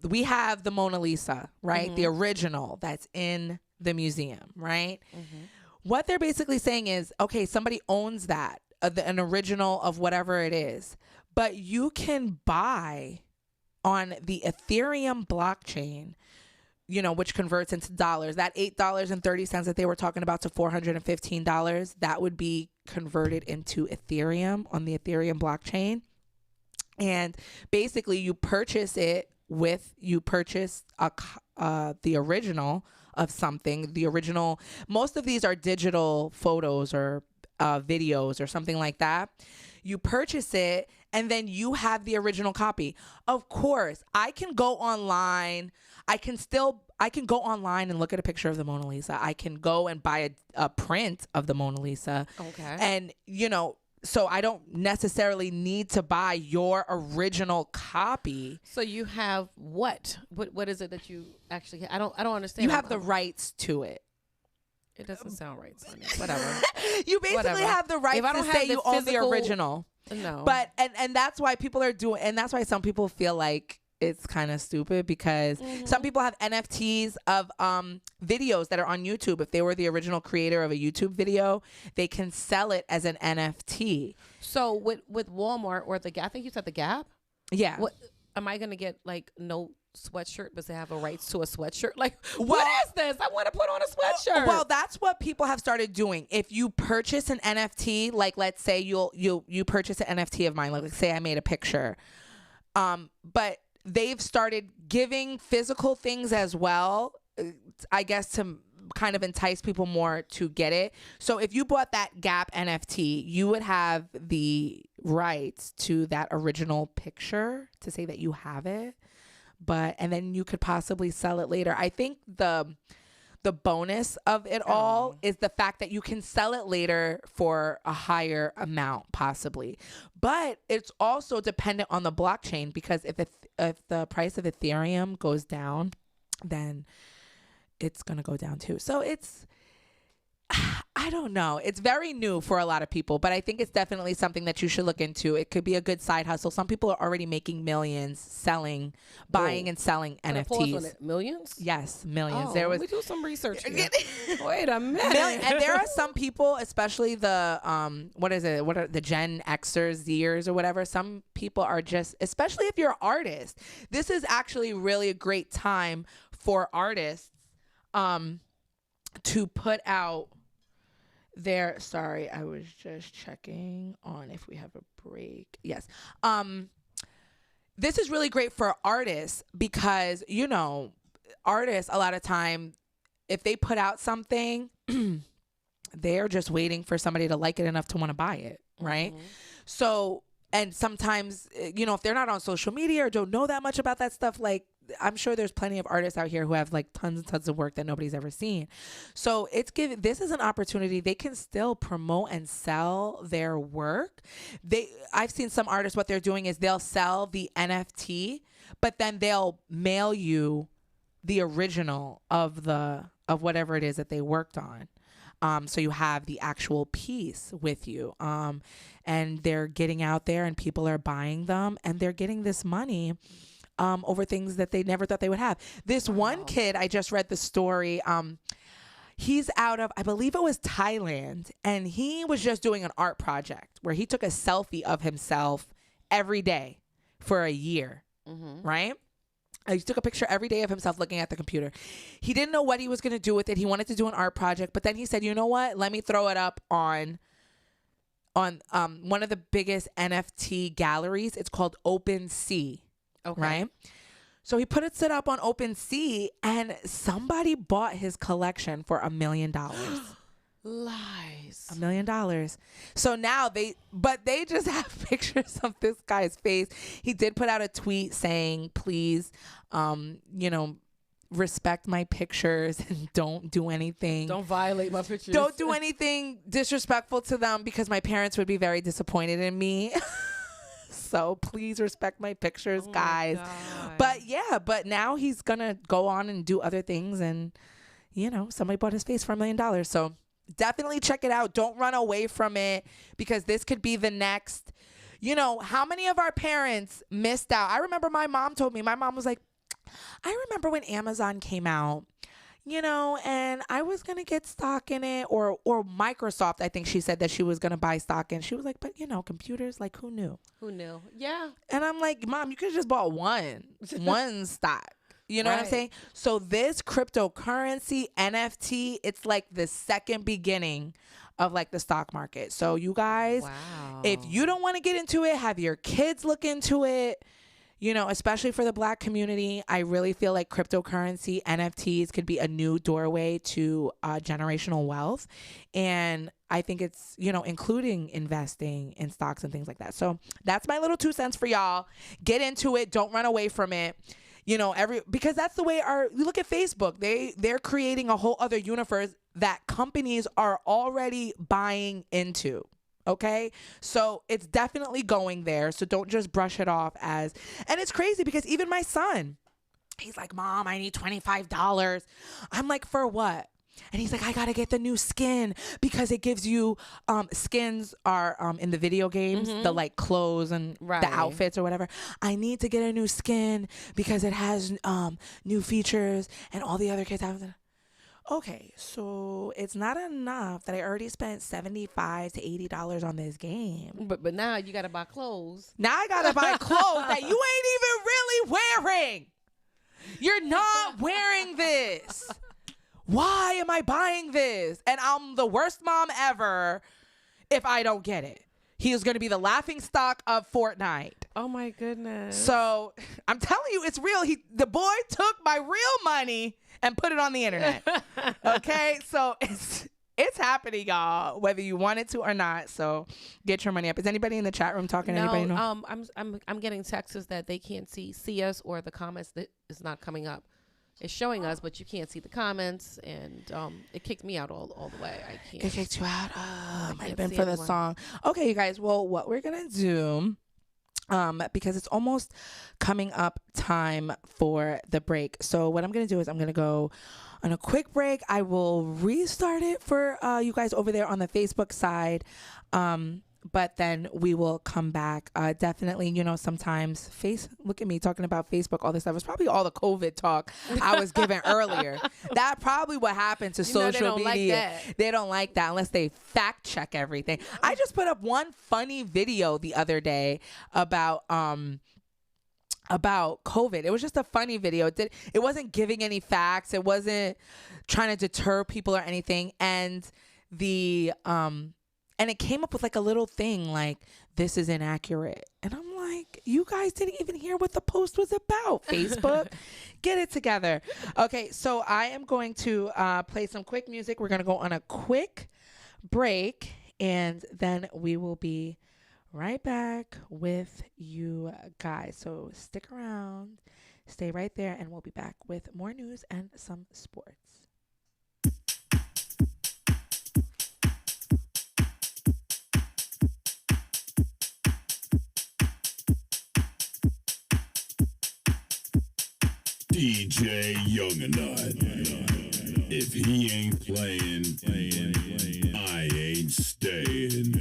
Speaker 1: we have the Mona Lisa, right?
Speaker 7: Mm-hmm.
Speaker 1: The original that's in the museum, right?
Speaker 7: Mm-hmm.
Speaker 1: What they're basically saying is, okay, somebody owns that, an original of whatever it is, but you can buy on the Ethereum blockchain, which converts into dollars. That $8.30 that they were talking about to $415, that would be converted into Ethereum on the Ethereum blockchain. And basically you purchase it the original of something. The original, most of these are digital photos or videos or something like that. You purchase it and then you have the original copy. Of course, I can go online. I can go online and look at a picture of the Mona Lisa. I can go and buy a print of the Mona Lisa.
Speaker 7: Okay.
Speaker 1: And, so I don't necessarily need to buy your original copy.
Speaker 7: So you have what? What is it that you actually? I don't understand.
Speaker 1: You have the rights to it.
Speaker 7: It doesn't sound right, Sonny. Whatever.
Speaker 1: You basically have the rights to say you own the original.
Speaker 7: No.
Speaker 1: But and that's why people are doing, and that's why some people feel like it's kind of stupid, because some people have NFTs of videos that are on YouTube. If they were the original creator of a YouTube video, they can sell it as an NFT.
Speaker 7: So with Walmart or the Gap, I think you said the Gap.
Speaker 1: Yeah.
Speaker 7: What am I gonna get? Like no sweatshirt, but they have a rights to a sweatshirt. Like
Speaker 1: Well-
Speaker 7: what is this? I want to put on a sweatshirt.
Speaker 1: Well, that's what people have started doing. If you purchase an NFT, like let's say you purchase an NFT of mine, like let's say I made a picture, but they've started giving physical things as well, I guess, to kind of entice people more to get it. So if you bought that Gap NFT, you would have the rights to that original picture to say that you have it. And then you could possibly sell it later. I think the bonus of it all is the fact that you can sell it later for a higher amount, possibly. But it's also dependent on the blockchain, because if the price of Ethereum goes down, then it's going to go down too. So I don't know. It's very new for a lot of people, but I think it's definitely something that you should look into. It could be a good side hustle. Some people are already making millions buying and selling
Speaker 7: Can I pause on
Speaker 1: NFTs.
Speaker 7: it? Millions?
Speaker 1: Yes, millions.
Speaker 7: Oh,
Speaker 1: There was
Speaker 7: we do some research here. Wait a minute.
Speaker 1: and there are some people, especially the what are the Gen Xers, Zers, or whatever. Some people are just, especially if you're an artist, this is actually really a great time for artists to put out their, sorry, I was just checking on if we have a break. Yes. This is really great for artists because, artists a lot of time, if they put out something, they're just waiting for somebody to like it enough to want to buy it, right? So, and sometimes, if they're not on social media or don't know that much about that stuff, like, I'm sure there's plenty of artists out here who have like tons and tons of work that nobody's ever seen. So this is an opportunity. They can still promote and sell their work. I've seen some artists, what they're doing is they'll sell the NFT, but then they'll mail you the original of whatever it is that they worked on. So you have the actual piece with you. And they're getting out there and people are buying them and they're getting this money over things that they never thought they would have. This one kid, I just read the story. He's out of, I believe it was Thailand, and he was just doing an art project where he took a selfie of himself every day for a year, right? He took a picture every day of himself looking at the computer. He didn't know what he was going to do with it. He wanted to do an art project, but then he said, you know what? Let me throw it up on one of the biggest NFT galleries. It's called OpenSea. Okay. Right? So he put it set up on OpenSea and somebody bought his collection for $1 million.
Speaker 7: Lies.
Speaker 1: $1 million. So now they just have pictures of this guy's face. He did put out a tweet saying, please, respect my pictures and don't do anything.
Speaker 7: Don't violate my pictures.
Speaker 1: Don't do anything disrespectful to them because my parents would be very disappointed in me. So please respect my pictures, guys. But now he's going to go on and do other things. And, somebody bought his face for $1 million. So definitely check it out. Don't run away from it because this could be the next, how many of our parents missed out? I remember my mom told me, my mom was like, I remember when Amazon came out, and I was gonna get stock in it, or Microsoft. I think she said that she was gonna buy stock in. She was like, but computers, like, who knew?
Speaker 7: Who knew? Yeah.
Speaker 1: And I'm like, Mom, you could have just bought one stock. You know what I'm
Speaker 7: Right.
Speaker 1: saying? So this cryptocurrency NFT, it's like the second beginning of like the stock market. So you guys,
Speaker 7: Wow.
Speaker 1: if you don't want to get into it, have your kids look into it. Especially for the Black community, I really feel like cryptocurrency, NFTs could be a new doorway to generational wealth. And I think it's, including investing in stocks and things like that. So that's my little 2 cents for y'all. Get into it. Don't run away from it. Because that's the way you look at Facebook. They're creating a whole other universe that companies are already buying into. Okay, so it's definitely going there. So don't just brush it off and it's crazy because even my son, he's like, Mom, I need $25. I'm like, for what? And he's like, I gotta get the new skin because it gives you skins are in the video games, the like clothes and
Speaker 7: Right.
Speaker 1: the outfits or whatever. I need to get a new skin because it has new features and all the other kids have. Okay, so it's not enough that I already spent $75 to $80 on this game.
Speaker 7: But now you got to buy clothes.
Speaker 1: Now I gotta buy clothes that you ain't even really wearing. You're not wearing this. Why am I buying this? And I'm the worst mom ever if I don't get it. He is going to be the laughing stock of Fortnite.
Speaker 7: Oh my goodness.
Speaker 1: So I'm telling you, it's real. The boy took my real money and put it on the internet. Okay, so it's happening, y'all, whether you want it to or not. So get your money up. Is anybody in the chat room talking?
Speaker 7: No,
Speaker 1: Anybody know?
Speaker 7: I'm getting texts that they can't see us, or the comments that is not coming up. It's showing us, but you can't see the comments, and it kicked me out all the way. I can't.
Speaker 1: It kicked you out. Might
Speaker 7: can't
Speaker 1: have been
Speaker 7: see
Speaker 1: for the
Speaker 7: anyone.
Speaker 1: song. Okay, you guys. Well, what we're gonna do, because it's almost coming up time for the break. So what I'm gonna do is I'm gonna go on a quick break. I will restart it for you guys over there on the Facebook side. But then we will come back. Definitely, sometimes look at me talking about Facebook, all this stuff. It's probably all the COVID talk I was giving earlier. That probably what happened to social
Speaker 7: they don't
Speaker 1: media.
Speaker 7: like that.
Speaker 1: They don't like that unless they fact check everything. I just put up one funny video the other day about COVID. It was just a funny video. It wasn't giving any facts. It wasn't trying to deter people or anything. And and it came up with like a little thing like, this is inaccurate. And I'm like, you guys didn't even hear what the post was about, Facebook. Get it together. Okay, so I am going to play some quick music. We're going to go on a quick break, and then we will be right back with you guys. So stick around, stay right there, and we'll be back with more news and some sports.
Speaker 3: DJ Younganut. If he ain't playing, I ain't staying.